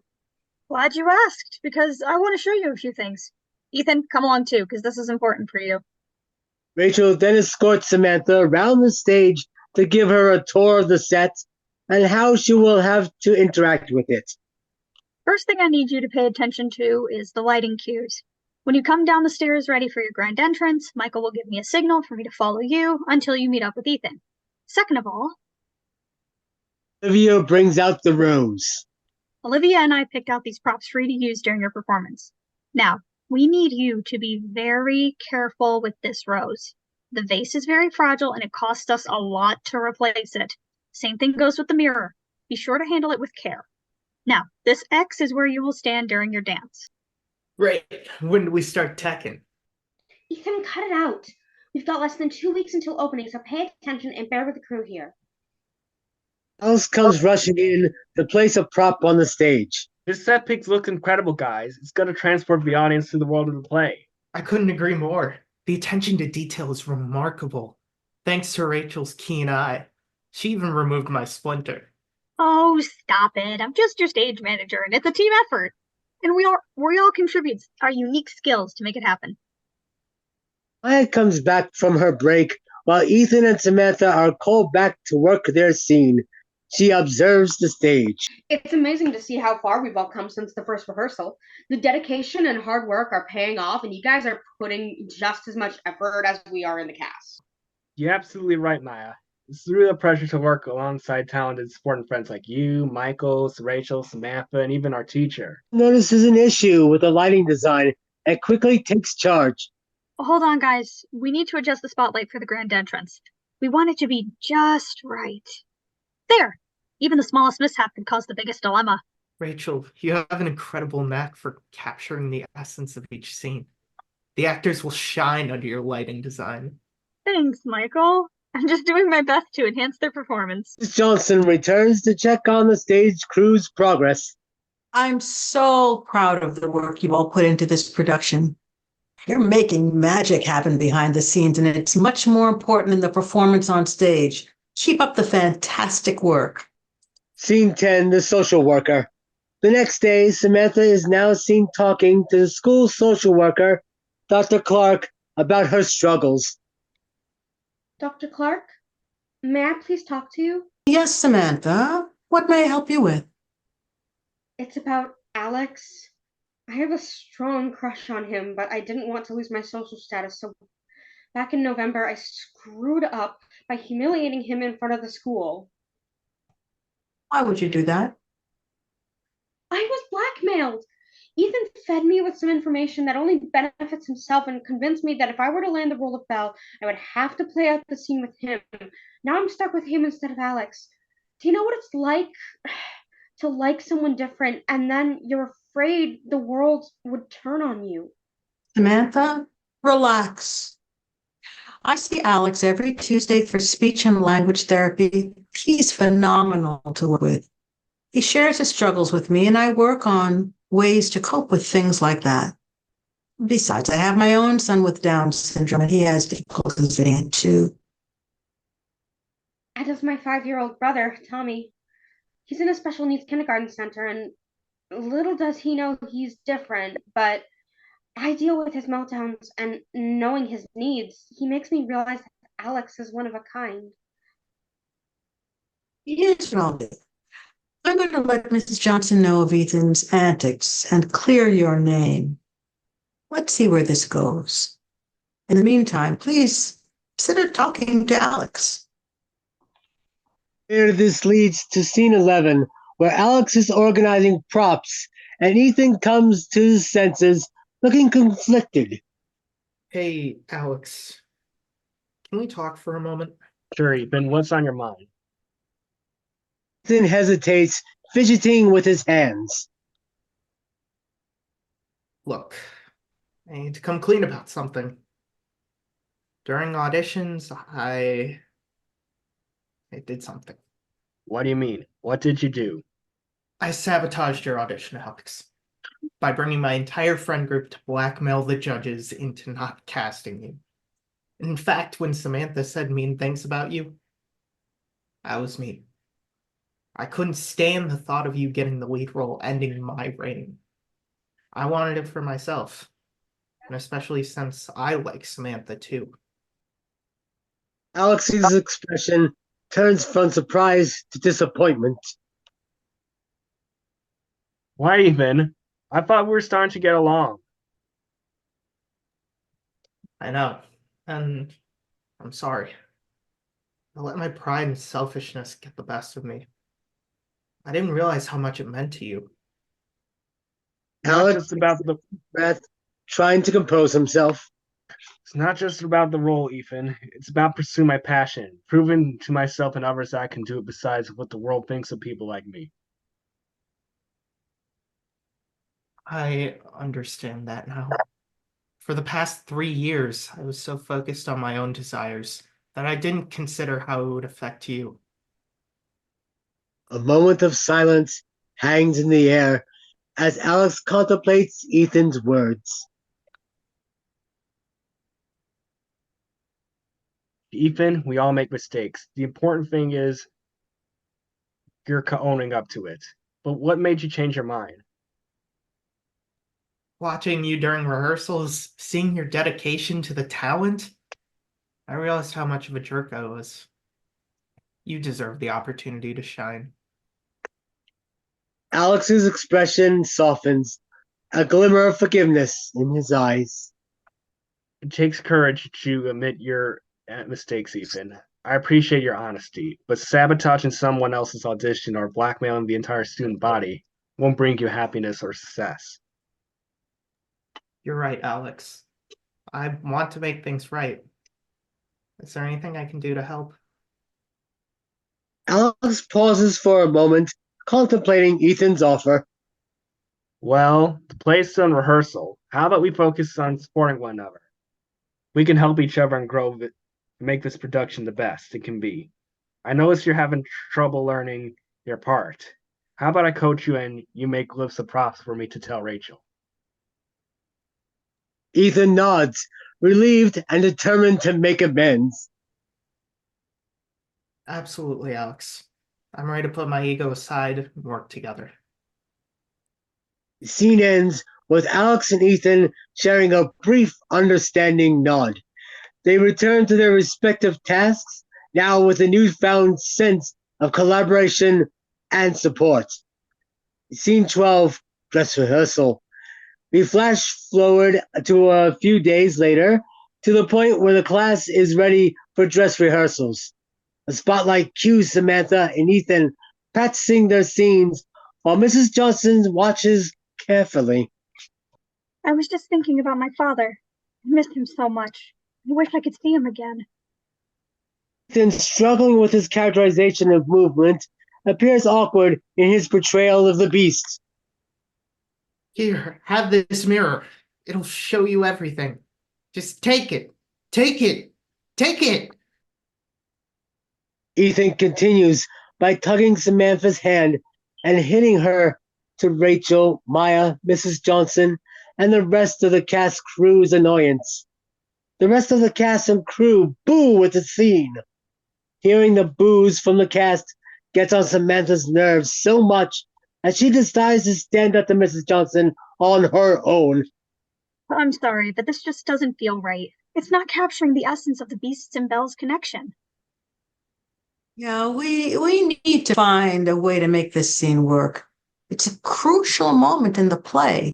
Glad you asked, because I want to show you a few things. Ethan, come along too, because this is important for you. Rachel then escorts Samantha around the stage to give her a tour of the set and how she will have to interact with it. First thing I need you to pay attention to is the lighting cues. When you come down the stairs ready for your grand entrance, Michael will give me a signal for me to follow you until you meet up with Ethan. Second of all, Olivia brings out the rose. Olivia and I picked out these props for you to use during your performance. Now, we need you to be very careful with this rose. The vase is very fragile and it costs us a lot to replace it. Same thing goes with the mirror. Be sure to handle it with care. Now, this X is where you will stand during your dance. Right. When do we start teching? Ethan, cut it out. We've got less than 2 weeks until opening, so pay attention and bear with the crew here. Alice comes rushing in to place a prop on the stage. This set piece looks incredible, guys. It's going to transport the audience to the world of the play. I couldn't agree more. The attention to detail is remarkable. Thanks to Rachel's keen eye. She even removed my splinter. Oh, stop it. I'm just your stage manager, and it's a team effort. And we all contribute our unique skills to make it happen. Maya comes back from her break while Ethan and Samantha are called back to work their scene. She observes the stage. It's amazing to see how far we've all come since the first rehearsal. The dedication and hard work are paying off, and you guys are putting just as much effort as we are in the cast. You're absolutely right, Maya. It's really a pleasure to work alongside talented supporting friends like you, Michael, Rachel, Samantha, and even our teacher. Notices an issue with the lighting design and quickly takes charge. Hold on, guys. We need to adjust the spotlight for the grand entrance. We want it to be just right. There! Even the smallest mishap could cause the biggest dilemma. Rachel, you have an incredible knack for capturing the essence of each scene. The actors will shine under your lighting design. Thanks, Michael. I'm just doing my best to enhance their performance. Mrs. Johnson returns to check on the stage crew's progress. I'm so proud of the work you all put into this production. You're making magic happen behind the scenes, and it's much more important than the performance on stage. Keep up the fantastic work. Scene 10, the social worker. The next day, Samantha is now seen talking to the school social worker, Dr. Clarke, about her struggles. Dr. Clarke, may I please talk to you? Yes, Samantha. What may I help you with? It's about Alex. I have a strong crush on him, but I didn't want to lose my social status, so back in November, I screwed up by humiliating him in front of the school. Why would you do that? I was blackmailed. Ethan fed me with some information that only benefits himself and convinced me that if I were to land the role of Belle, I would have to play out the scene with him. Now I'm stuck with him instead of Alex. Do you know what it's like to like someone different and then you're afraid the world would turn on you? Samantha, relax. I see Alex every Tuesday for speech and language therapy. He's phenomenal to work with. He shares his struggles with me, and I work on ways to cope with things like that. Besides, I have my own son with Down syndrome, and he has difficulties fitting in too. And does my 5-year-old brother, Tommy. He's in a special needs kindergarten center, and little does he know he's different, but I deal with his meltdowns, and knowing his needs, he makes me realize that Alex is one of a kind. He is wrong. I'm going to let Mrs. Johnson know of Ethan's antics and clear your name. Let's see where this goes. In the meantime, please consider talking to Alex. Here this leads to scene 11, where Alex is organizing props, and Ethan comes to his senses, looking conflicted. Hey, Alex. Can we talk for a moment? Sure, Ethan, what's on your mind? Ethan hesitates, fidgeting with his hands. Look, I need to come clean about something. During auditions, I did something. What do you mean? What did you do? I sabotaged your audition, Alex, by bringing my entire friend group to blackmail the judges into not casting you. In fact, when Samantha said mean things about you, that was me. I couldn't stand the thought of you getting the lead role ending my reign. I wanted it for myself, and especially since I like Samantha too. Alex's expression turns from surprise to disappointment. Why, Ethan? I thought we were starting to get along. I know, and I'm sorry. I let my pride and selfishness get the best of me. I didn't realize how much it meant to you. Alex breath, trying to compose himself. It's not just about the role, Ethan. It's about pursuing my passion, proving to myself and others that I can do it besides what the world thinks of people like me. I understand that now. For the past 3 years, I was so focused on my own desires that I didn't consider how it would affect you. A moment of silence hangs in the air as Alex contemplates Ethan's words. Ethan, we all make mistakes. The important thing is you're owning up to it. But what made you change your mind? Watching you during rehearsals, seeing your dedication to the talent, I realized how much of a jerk I was. You deserve the opportunity to shine. Alex's expression softens, a glimmer of forgiveness in his eyes. It takes courage to admit your mistakes, Ethan. I appreciate your honesty, but sabotaging someone else's audition or blackmailing the entire student body won't bring you happiness or success. You're right, Alex. I want to make things right. Is there anything I can do to help? Alex pauses for a moment, contemplating Ethan's offer. Well, the play's still in rehearsal. How about we focus on supporting one another? We can help each other and grow it, make this production the best it can be. I notice you're having trouble learning your part. How about I coach you and you make lists of props for me to tell Rachel? Ethan nods, relieved and determined to make amends. Absolutely, Alex. I'm ready to put my ego aside and work together. The scene ends with Alex and Ethan sharing a brief, understanding nod. They return to their respective tasks, now with a newfound sense of collaboration and support. Scene 12, dress rehearsal. We flash forward to a few days later, to the point where the class is ready for dress rehearsals. A spotlight cues Samantha and Ethan practicing their scenes, while Mrs. Johnson watches carefully. I was just thinking about my father. I missed him so much. I wish I could see him again. Ethan, struggling with his characterization of movement, appears awkward in his portrayal of the beast. Here, have this mirror. It'll show you everything. Just take it. Take it. Take it. Ethan continues by tugging Samantha's hand and hitting her to Rachel, Maya, Mrs. Johnson, and the rest of the cast crew's annoyance. The rest of the cast and crew boo at the scene. Hearing the boos from the cast gets on Samantha's nerves so much that she decides to stand up to Mrs. Johnson on her own. I'm sorry, but this just doesn't feel right. It's not capturing the essence of the Beasts and Bells connection. Yeah, we need to find a way to make this scene work. It's a crucial moment in the play.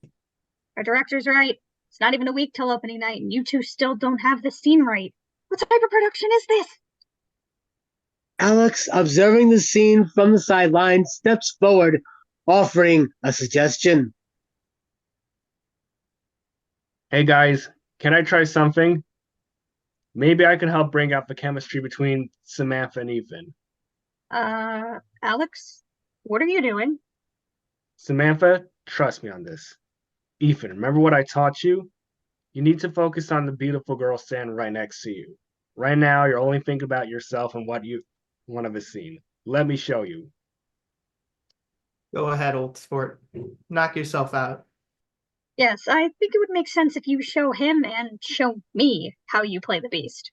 Our director's right. It's not even a week till opening night, and you two still don't have the scene right. What type of production is this? Alex, observing the scene from the sidelines, steps forward, offering a suggestion. Hey guys, can I try something? Maybe I can help bring out the chemistry between Samantha and Ethan. Alex? What are you doing? Samantha, trust me on this. Ethan, remember what I taught you? You need to focus on the beautiful girl standing right next to you. Right now, you're only thinking about yourself and what you want of a scene. Let me show you. Go ahead, old sport. Knock yourself out. Yes, I think it would make sense if you show him and show me how you play the beast.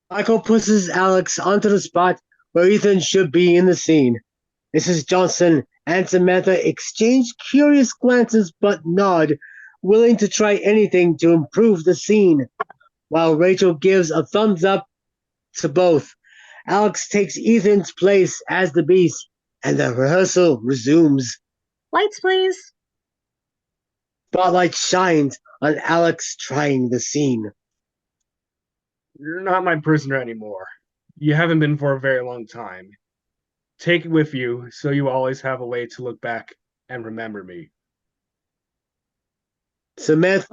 Michael pushes Alex onto the spot where Ethan should be in the scene. Mrs. Johnson and Samantha exchange curious glances but nod, willing to try anything to improve the scene. While Rachel gives a thumbs up to both, Alex takes Ethan's place as the beast, and the rehearsal resumes. Lights, please. Spotlight shines on Alex trying the scene. You're not my prisoner anymore. You haven't been for a very long time. Take it with you so you always have a way to look back and remember me. Samantha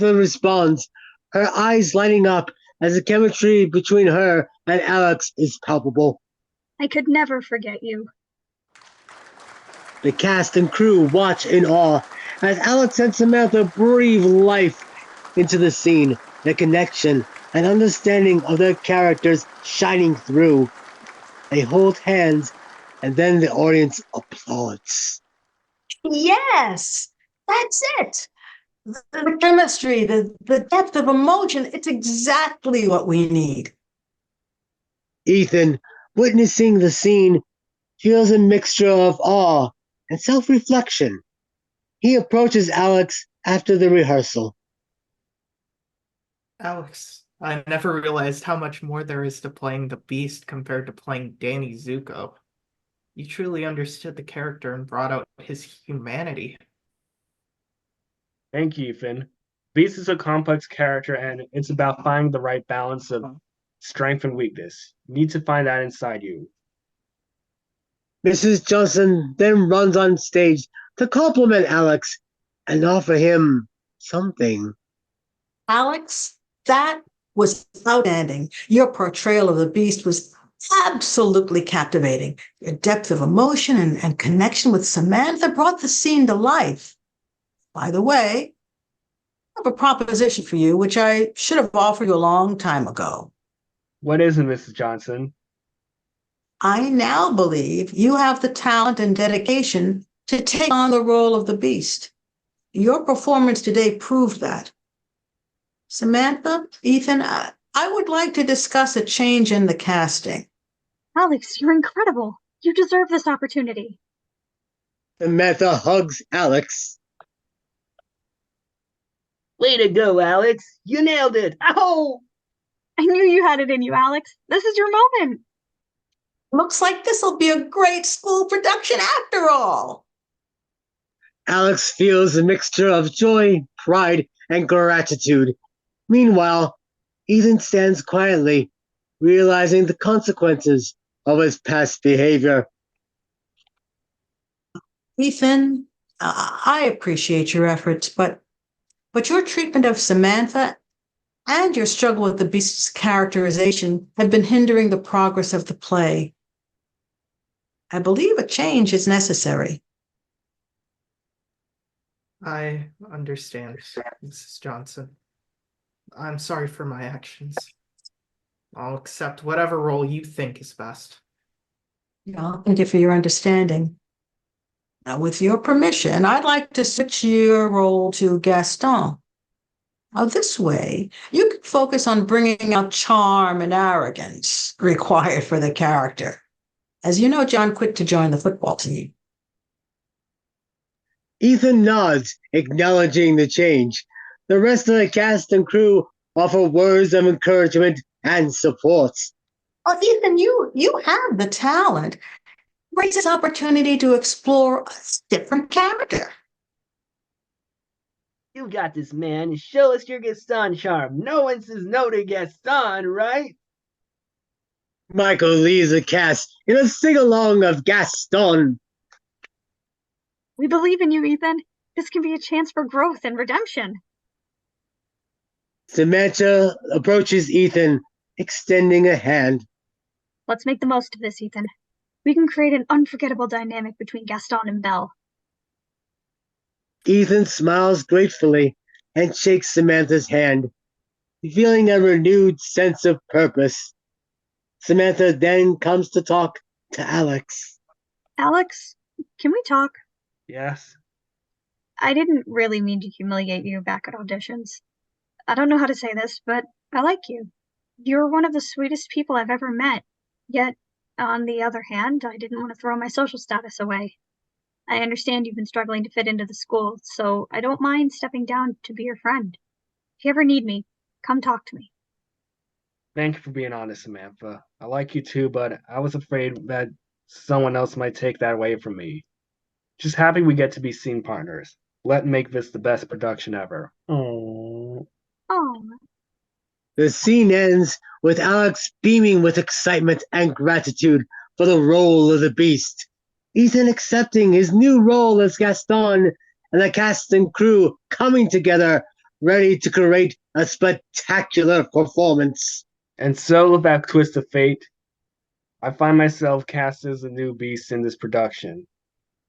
responds, her eyes lighting up as the chemistry between her and Alex is palpable. I could never forget you. The cast and crew watch in awe as Alex and Samantha breathe life into the scene, the connection and understanding of their characters shining through. They hold hands, and then the audience applauds. Yes, that's it. The chemistry, the depth of emotion, it's exactly what we need. Ethan, witnessing the scene, feels a mixture of awe and self-reflection. He approaches Alex after the rehearsal. Alex, I never realized how much more there is to playing the Beast compared to playing Danny Zuko. You truly understood the character and brought out his humanity. Thank you, Ethan. Beast is a complex character, and it's about finding the right balance of strength and weakness. You need to find that inside you. Mrs. Johnson then runs on stage to compliment Alex and offer him something. Alex, that was outstanding. Your portrayal of the beast was absolutely captivating. Your depth of emotion and connection with Samantha brought the scene to life. By the way, I have a proposition for you, which I should have offered you a long time ago. What is it, Mrs. Johnson? I now believe you have the talent and dedication to take on the role of the beast. Your performance today proved that. Samantha, Ethan, I would like to discuss a change in the casting. Alex, you're incredible. You deserve this opportunity. Samantha hugs Alex. Way to go, Alex. You nailed it. Oh! I knew you had it in you, Alex. This is your moment. Looks like this will be a great school production after all. Alex feels a mixture of joy, pride, and gratitude. Meanwhile, Ethan stands quietly, realizing the consequences of his past behavior. Ethan, I appreciate your efforts, but your treatment of Samantha and your struggle with the beast's characterization have been hindering the progress of the play. I believe a change is necessary. I understand, Mrs. Johnson. I'm sorry for my actions. I'll accept whatever role you think is best. Thank you for your understanding. Now, with your permission, I'd like to switch your role to Gaston. Now, this way, you can focus on bringing out charm and arrogance required for the character. As you know, John quit to join the football team. Ethan nods, acknowledging the change. The rest of the cast and crew offer words of encouragement and support. Oh, Ethan, you have the talent. Raise this opportunity to explore a different character. You got this, man. Show us your Gaston charm. No one says no to Gaston, right? Michael leads the cast in a sing-along of Gaston. We believe in you, Ethan. This can be a chance for growth and redemption. Samantha approaches Ethan, extending a hand. Let's make the most of this, Ethan. We can create an unforgettable dynamic between Gaston and Belle. Ethan smiles gratefully and shakes Samantha's hand, feeling a renewed sense of purpose. Samantha then comes to talk to Alex. Alex, can we talk? Yes. I didn't really mean to humiliate you back at auditions. I don't know how to say this, but I like you. You're one of the sweetest people I've ever met. Yet, on the other hand, I didn't want to throw my social status away. I understand you've been struggling to fit into the school, so I don't mind stepping down to be your friend. If you ever need me, come talk to me. Thank you for being honest, Samantha. I like you too, but I was afraid that someone else might take that away from me. Just happy we get to be scene partners. Let's make this the best production ever. Oh. Oh, The scene ends with Alex beaming with excitement and gratitude for the role of the Beast. Ethan accepting his new role as Gaston, and the cast and crew coming together, ready to create a spectacular performance. And so, with that twist of fate, I find myself cast as the new Beast in this production.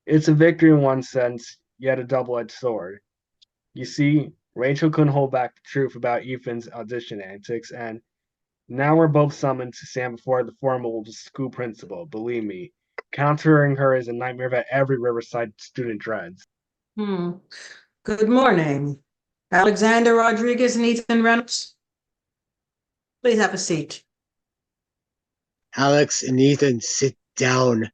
It's a victory in one sense, yet a double-edged sword. You see, Rachel couldn't hold back the truth about Ethan's audition antics, and now we're both summoned to stand before the formal school principal. Believe me, countering her is a nightmare that every Riverside student dreads. Good morning. Alexander Rodriguez and Ethan Reynolds. Please have a seat. Alex and Ethan sit down,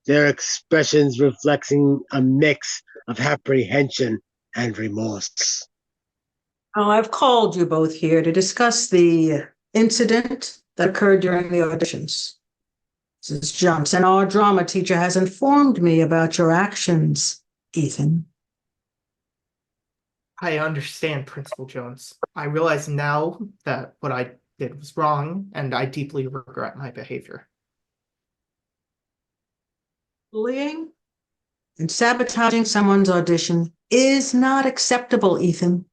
their expressions reflecting a mix of apprehension and remorse. Oh, I've called you both here to discuss the incident that occurred during the auditions. Mrs. Johnson, our drama teacher, has informed me about your actions, Ethan. I understand, Principal Jones. I realize now that what I did was wrong, and I deeply regret my behavior. Bullying and sabotaging someone's audition is not acceptable, Ethan.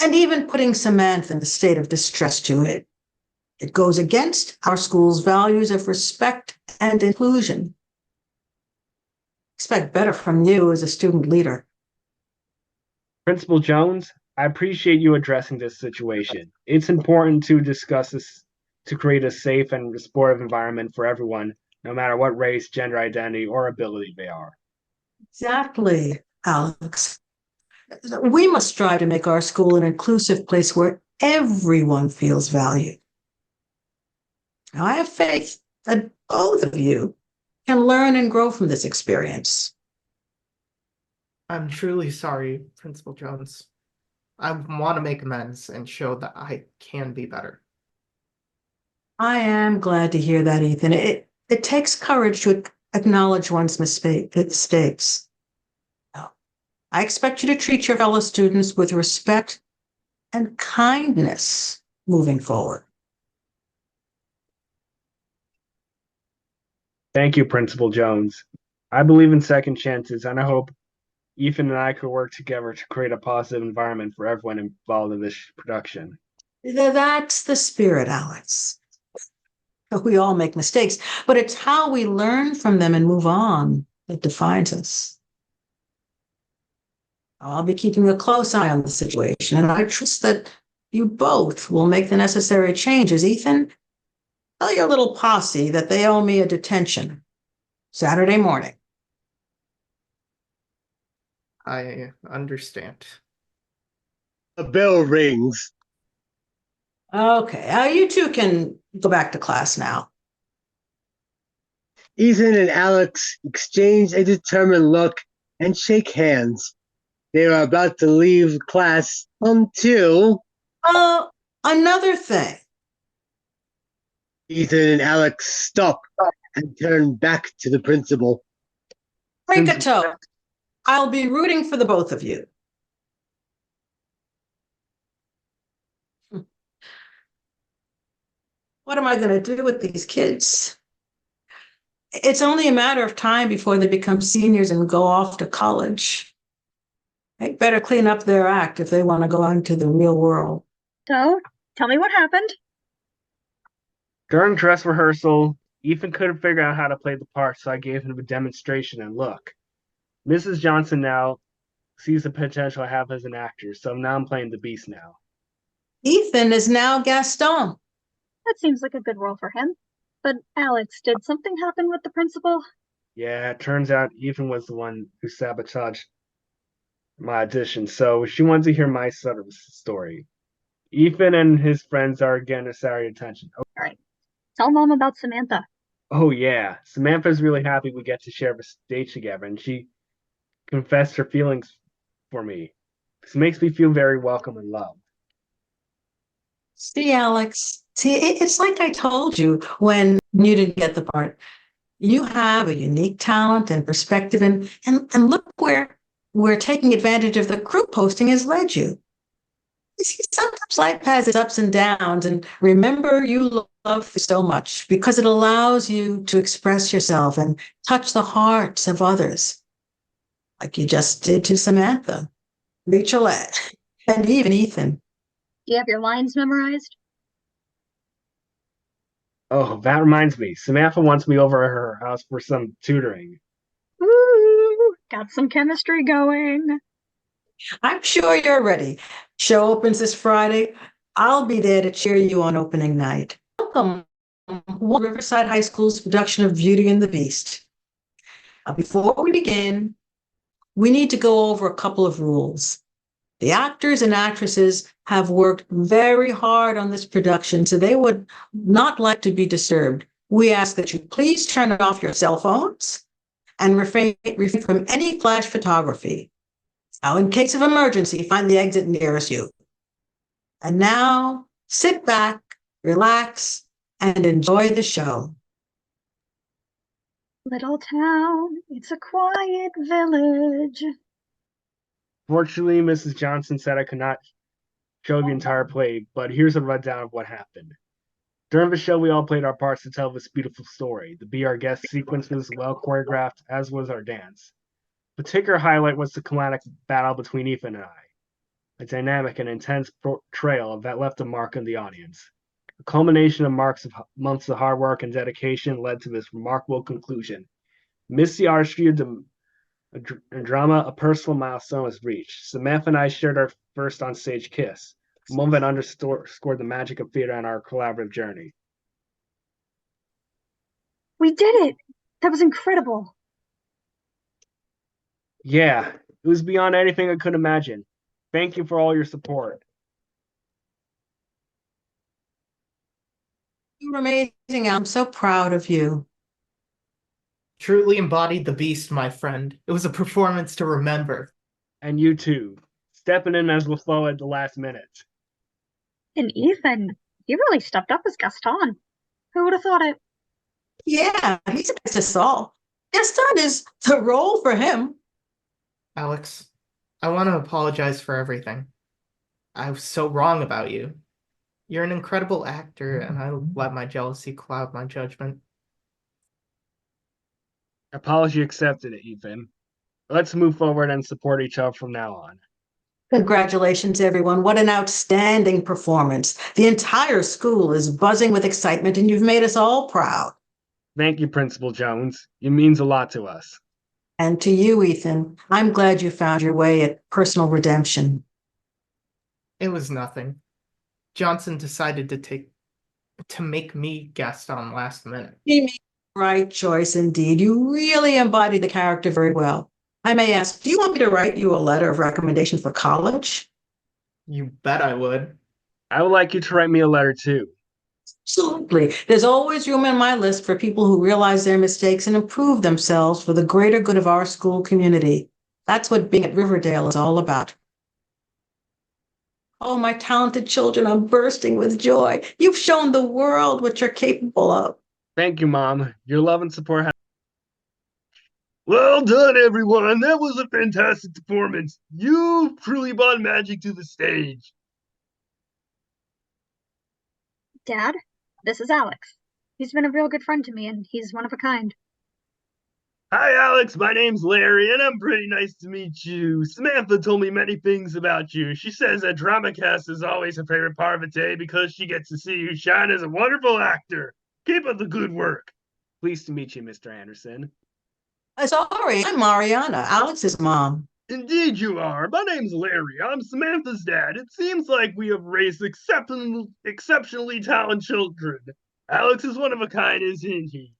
And even putting Samantha in a state of distress to it. It goes against our school's values of respect and inclusion. Expect better from you as a student leader. Principal Jones, I appreciate you addressing this situation. It's important to discuss this to create a safe and supportive environment for everyone, no matter what race, gender identity, or ability they are. Exactly, Alex. We must strive to make our school an inclusive place where everyone feels valued. Now, I have faith that both of you can learn and grow from this experience. I'm truly sorry, Principal Jones. I want to make amends and show that I can be better. I am glad to hear that, Ethan. It takes courage to acknowledge one's mistakes. I expect you to treat your fellow students with respect and kindness moving forward. Thank you, Principal Jones. I believe in second chances, and I hope Ethan and I could work together to create a positive environment for everyone involved in this production. That's the spirit, Alex. We all make mistakes, but it's how we learn from them and move on that defines us. I'll be keeping a close eye on the situation, and I trust that you both will make the necessary changes. Ethan, tell your little posse that they owe me a detention Saturday morning. I understand. The bell rings. Okay, you two can go back to class now. Ethan and Alex exchange a determined look and shake hands. They are about to leave class until... Another thing. Ethan and Alex stop and turn back to the principal. Break a toe. I'll be rooting for the both of you. What am I going to do with these kids? It's only a matter of time before they become seniors and go off to college. They better clean up their act if they want to go out into the real world. So, tell me what happened. During dress rehearsal, Ethan couldn't figure out how to play the part, so I gave him a demonstration, and look. Mrs. Johnson now sees the potential I have as an actor, so now I'm playing the Beast now. Ethan is now Gaston. That seems like a good role for him. But Alex, did something happen with the principal? Yeah, it turns out Ethan was the one who sabotaged my audition, so she wanted to hear my side of the story. Ethan and his friends are getting our attention. All right. Tell Mom about Samantha. Oh yeah, Samantha's really happy we get to share the stage together, and she confessed her feelings for me. This makes me feel very welcome and loved. See, Alex, it's like I told you when you didn't get the part. You have a unique talent and perspective, and look where taking advantage of the crew posting has led you. You see, sometimes life has its ups and downs, and remember you love so much because it allows you to express yourself and touch the hearts of others, like you just did to Samantha, Rachelette, and even Ethan. Do you have your lines memorized? Oh, that reminds me. Samantha wants me over at her house for some tutoring. Ooh, got some chemistry going. I'm sure you're ready. Show opens this Friday. I'll be there to cheer you on opening night. Welcome to Riverside High School's production of Beauty and the Beast. Before we begin, we need to go over a couple of rules. The actors and actresses have worked very hard on this production, so they would not like to be disturbed. We ask that you please turn off your cell phones and refrain from any flash photography. Now, in case of emergency, find the exit nearest you. And now, sit back, relax, and enjoy the show. Little town, it's a quiet village. Fortunately, Mrs. Johnson said I could not show the entire play, but here's a rundown of what happened. During the show, we all played our parts to tell this beautiful story. The Be Our Guest sequence was well choreographed, as was our dance. The particular highlight was the climatic battle between Ethan and I, a dynamic and intense portrayal that left a mark on the audience. The culmination of months of hard work and dedication led to this remarkable conclusion. Miss the artistry of the drama, a personal milestone was reached. Samantha and I shared our first on-stage kiss, a moment that underscored the magic of theater and our collaborative journey. We did it! That was incredible. Yeah, it was beyond anything I could imagine. Thank you for all your support. You were amazing. I'm so proud of you. Truly embodied the beast, my friend. It was a performance to remember. And you too, stepping in as LaFleur at the last minute. And Ethan, he really stepped up as Gaston. Who would have thought it? Yeah, he's next to Saul. Gaston is the role for him. Alex, I want to apologize for everything. I was so wrong about you. You're an incredible actor, and I let my jealousy cloud my judgment. Apology accepted, Ethan. Let's move forward and support each other from now on. Congratulations, everyone. What an outstanding performance. The entire school is buzzing with excitement, and you've made us all proud. Thank you, Principal Jones. It means a lot to us. And to you, Ethan, I'm glad you found your way at personal redemption. It was nothing. Johnson decided to make me Gaston last minute. You made the right choice indeed. You really embodied the character very well. I may ask, do you want me to write you a letter of recommendation for college? You bet I would. I would like you to write me a letter too. Absolutely. There's always room in my list for people who realize their mistakes and improve themselves for the greater good of our school community. That's what being at Riverdale is all about. Oh, my talented children, I'm bursting with joy. You've shown the world what you're capable of. Thank you, Mom. Your love and support has... Well done, everyone. That was a fantastic performance. You truly brought magic to the stage. Dad, This is Alex. He's been a real good friend to me, and he's one of a kind. Hi, Alex. My name's Larry, and I'm pretty nice to meet you. Samantha told me many things about you. She says that DramaCast is always her favorite part of the day because she gets to see you shine as a wonderful actor. Keep up the good work. Pleased to meet you, Mr. Anderson. Sorry, I'm Mariana, Alex's mom. Indeed, you are. My name's Larry. I'm Samantha's dad. It seems like we have raised exceptionally talented children. Alex is one of a kind, isn't he?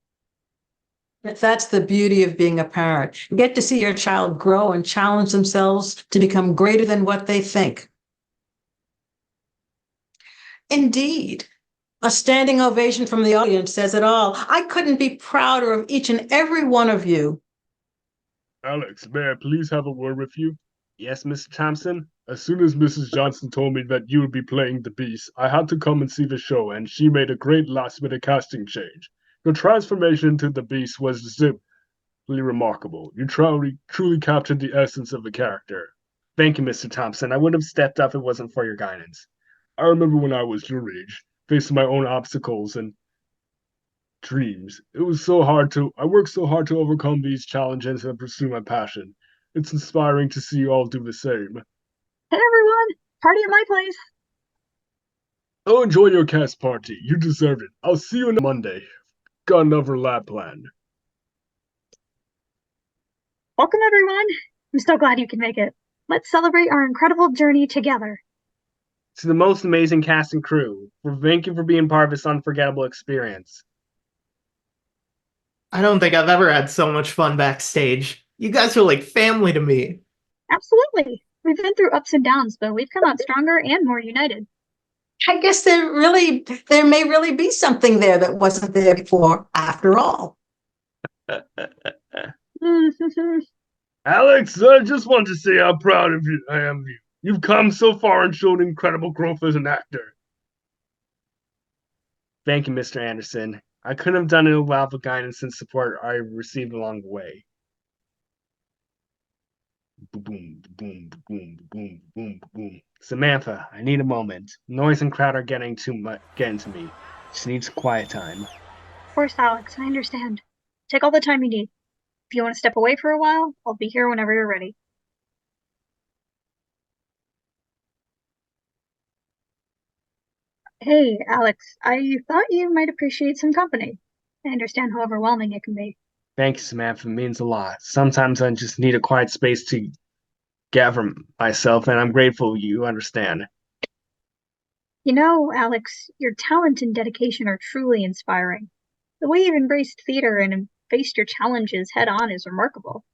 That's the beauty of being a parent. You get to see your child grow and challenge themselves to become greater than what they think. Indeed. A standing ovation from the audience says it all. I couldn't be prouder of each and every one of you. Alex, may I please have a word with you? Yes, Mr. Thompson? As soon as Mrs. Johnson told me that you would be playing the Beast, I had to come and see the show, and she made a great last-minute casting change. Your transformation into the Beast was simply remarkable. You truly captured the essence of the character. Thank you, Mr. Thompson. I would have stepped up if it wasn't for your guidance. I remember when I was your age, facing my own obstacles and dreams. I worked so hard to overcome these challenges and pursue my passion. It's inspiring to see you all do the same. Hey everyone! Party at my place! Oh, enjoy your cast party. You deserve it. I'll see you on Monday. Got another lab plan. Welcome everyone! I'm so glad you can make it. Let's celebrate our incredible journey together. To the most amazing cast and crew, thank you for being part of this unforgettable experience. I don't think I've ever had so much fun backstage. You guys are like family to me. Absolutely! We've been through ups and downs, but we've come out stronger and more united. I guess there may really be something there that wasn't there before, after all. Alex, I just want to say how proud of you I am of you. You've come so far and shown incredible growth as an actor. Thank you, Mr. Anderson. I couldn't have done it without the guidance and support I received along the way. Boom, boom, boom, boom, boom, boom. Samantha, I need a moment. Noise and crowd are getting to me. Just need some quiet time. Of course, Alex, I understand. Take all the time you need. If you want to step away for a while, I'll be here whenever you're ready. Hey, Alex, I thought you might appreciate some company. I understand how overwhelming it can be. Thank you, Samantha. It means a lot. Sometimes I just need a quiet space to gather myself, and I'm grateful you understand. You know, Alex, your talent and dedication are truly inspiring. The way you've embraced theater and faced your challenges head on is remarkable.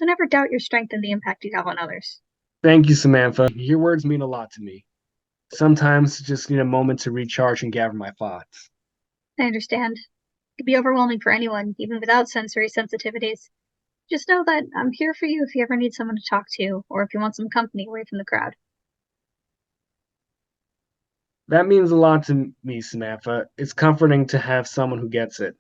I never doubt your strength and the impact you have on others. Thank you, Samantha. Your words mean a lot to me. Sometimes I just need a moment to recharge and gather my thoughts. I understand. It can be overwhelming for anyone, even without sensory sensitivities. Just know that I'm here for you if you ever need someone to talk to, or if you want some company away from the crowd. That means a lot to me, Samantha. It's comforting to have someone who gets it.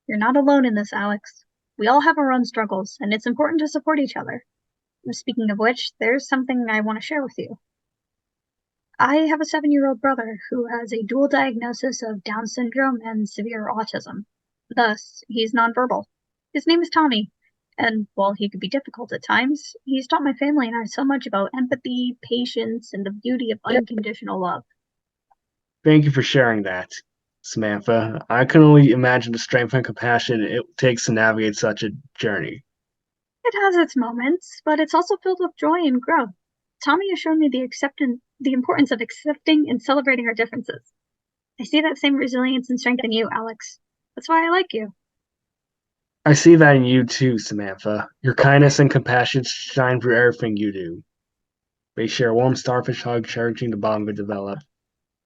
You're not alone in this, Alex. We all have our own struggles, and it's important to support each other. Speaking of which, there's something I want to share with you. I have a 7-year-old brother who has a dual diagnosis of Down syndrome and severe autism. Thus, he's nonverbal. His name is Tommy, and while he could be difficult at times, he's taught my family and I so much about empathy, patience, and the beauty of unconditional love. Thank you for sharing that, Samantha. I can only imagine the strength and compassion it takes to navigate such a journey. It has its moments, but it's also filled with joy and growth. Tommy has shown me the importance of accepting and celebrating our differences. I see that same resilience and strength in you, Alex. That's why I like you. I see that in you too, Samantha. Your kindness and compassion shine through everything you do. They share a warm starfish hug, cherishing the bond we develop.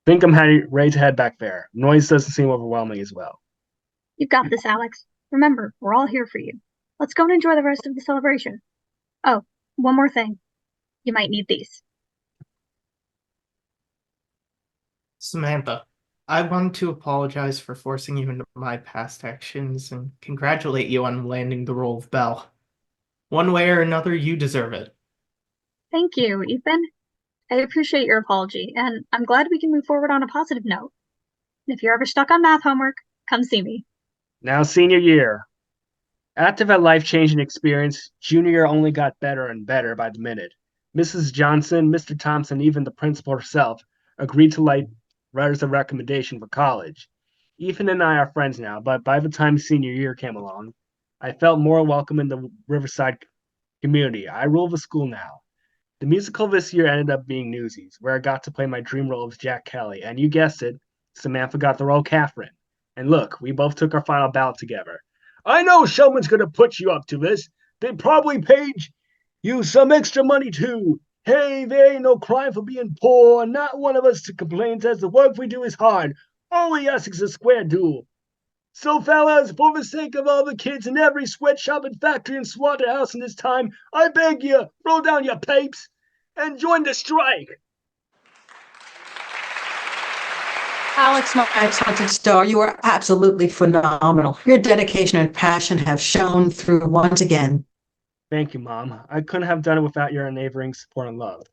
Think I'm ready to head back there. Noise doesn't seem overwhelming as well. You've got this, Alex. Remember, we're all here for you. Let's go and enjoy the rest of the celebration. Oh, one more thing. You might need these. Samantha, I want to apologize for forcing you into my past actions and congratulate you on landing the role of Belle. One way or another, you deserve it. Thank you, Ethan. I appreciate your apology, and I'm glad we can move forward on a positive note. If you're ever stuck on math homework, come see me. Now, senior year. After that life-changing experience, junior year only got better and better by the minute. Mrs. Johnson, Mr. Thompson, even the principal herself agreed to write us a recommendation for college. Ethan and I are friends now, but by the time senior year came along, I felt more welcome in the Riverside community. I rule the school now. The musical this year ended up being Newsies, where I got to play my dream role as Jack Kelly, and you guessed it, Samantha got the role Catherine. And look, we both took our final bout together. I know someone's gonna put you up to this. They probably paid you some extra money too. Hey, there ain't no crime for being poor, and not one of us to complain says the work we do is hard. All we ask is a square deal. So, fellas, for the sake of all the kids in every sweatshop and factory and slaughterhouse in this time, I beg you, roll down your papes and join the strike. Alex, my talented star, you are absolutely phenomenal. Your dedication and passion have shown through once again. Thank you, Mom. I couldn't have done it without your unwavering support and love.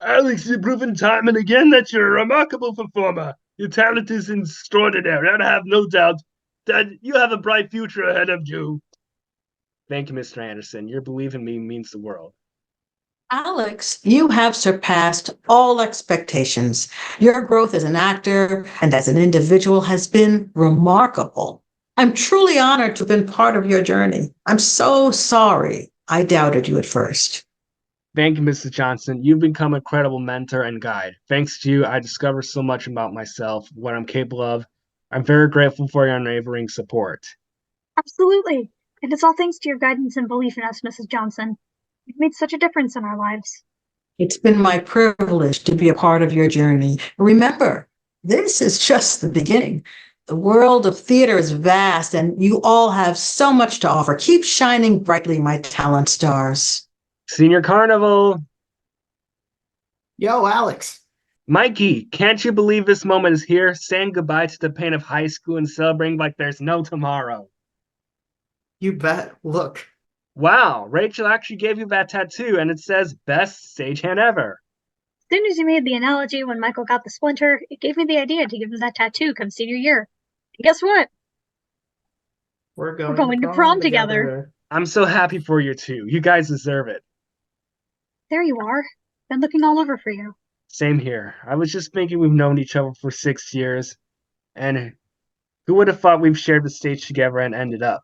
Alex, you've proven time and again that you're a remarkable performer. Your talent is extraordinary, and I have no doubt that you have a bright future ahead of you. Thank you, Mr. Anderson. Your belief in me means the world. Alex, you have surpassed all expectations. Your growth as an actor and as an individual has been remarkable. I'm truly honored to have been part of your journey. I'm so sorry I doubted you at first. Thank you, Mrs. Johnson. You've become a credible mentor and guide. Thanks to you, I discovered so much about myself, what I'm capable of. I'm very grateful for your unwavering support. Absolutely. And it's all thanks to your guidance and belief in us, Mrs. Johnson. You've made such a difference in our lives. It's been my privilege to be a part of your journey. Remember, this is just the beginning. The world of theater is vast, and you all have so much to offer. Keep shining brightly, my talent stars. Senior Carnival! Yo, Alex. Mikey, can't you believe this moment is here? Saying goodbye to the pain of high school and celebrating like there's no tomorrow. You bet. Look. Wow, Rachel actually gave you that tattoo, and it says best stagehand ever. As soon as you made the analogy when Michael got the splinter, it gave me the idea to give him that tattoo come senior year. And guess what? We're going to prom together. I'm so happy for you two. You guys deserve it. There you are. Been looking all over for you. Same here. I was just thinking we've known each other for 6 years, and who would have thought we've shared the stage together and ended up?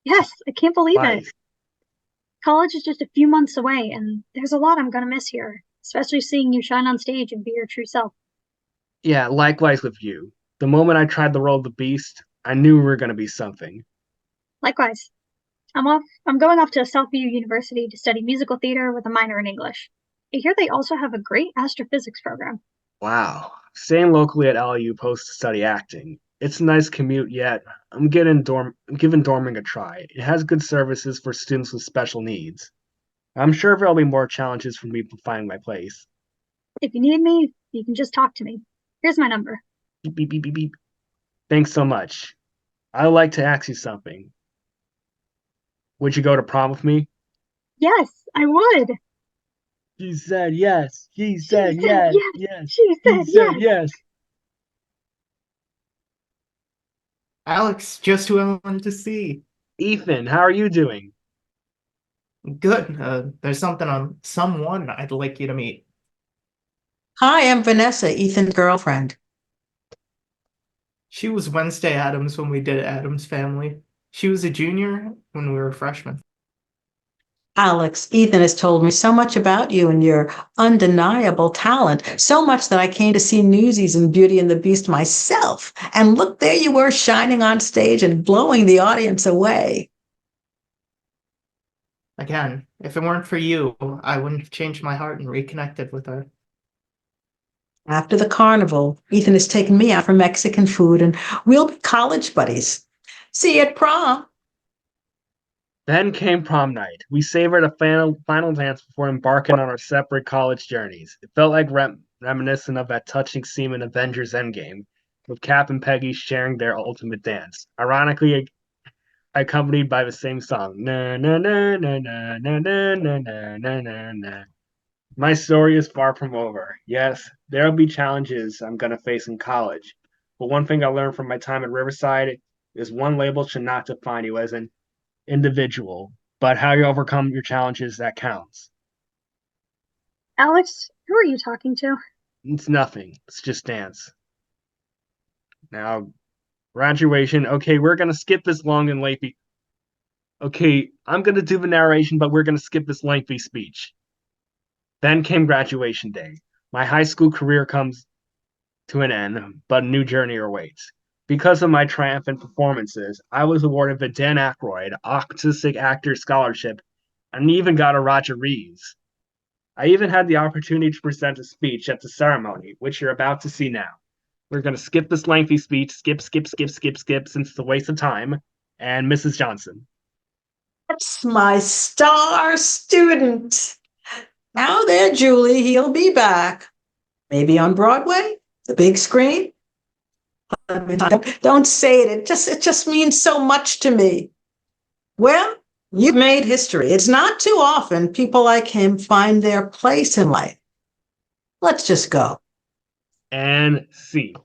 Yes, I can't believe Life. it. College is just a few months away, and there's a lot I'm going to miss here, especially seeing you shine on stage and be your true self. Yeah, likewise with you. The moment I tried the role of the Beast, I knew we were going to be something. Likewise. I'm going off to Southview University to study musical theater with a minor in English. I hear they also have a great astrophysics program. Wow. Staying locally at LU post to study acting. It's a nice commute, yet I'm giving dorming a try. It has good services for students with special needs. I'm sure there'll be more challenges for me to find my place. If you need me, you can just talk to me. Here's my number. Beep, beep, beep, beep, beep. Thanks so much. I'd like to ask you something. Would you go to prom with me? Yes, I would. She said yes. She said said yes. yes. Yes. She said yes. Yes. Alex, just who I wanted to see. Ethan, how are you doing? Good. There's someone I'd like you to meet. Hi, I'm Vanessa, Ethan's girlfriend. She was Wednesday Addams when we did Addams Family. She was a junior when we were freshmen. Alex, Ethan has told me so much about you and your undeniable talent, so much that I came to see Newsies and Beauty and the Beast myself. And look, there you were shining on stage and blowing the audience away. Again, if it weren't for you, I wouldn't have changed my heart and reconnected with her. After the carnival, Ethan has taken me out for Mexican food, and we'll be college buddies. See you at prom. Then came prom night. We savored a final dance before embarking on our separate college journeys. It felt like reminiscent of that touching scene in Avengers Endgame, with Cap and Peggy sharing their ultimate dance. Ironically, accompanied by the same song. Na na na na na na na na na na na. My story is far from over. Yes, there'll be challenges I'm going to face in college. But one thing I learned from my time at Riverside is one label should not define you as an individual, but how you overcome your challenges that counts. Alex, who are you talking to? It's nothing. It's just dance. Now, graduation. Okay, we're going to skip this long and lengthy. Okay, I'm going to do the narration, but we're going to skip this lengthy speech. Then came graduation day. My high school career comes to an end, but a new journey awaits. Because of my triumphant performances, I was awarded the Dan Aykroyd Autistic Actor Scholarship and even got a Roger Reeves. I even had the opportunity to present a speech at the ceremony, which you're about to see now. We're going to skip this lengthy speech, skip, since it's a waste of time. And Mrs. Johnson. That's my star student. Now there, Julie, he'll be back. Maybe on Broadway, the big screen. Don't say it. It just means so much to me. Well, you've made history. It's not too often people like him find their place in life. Let's just go. And C.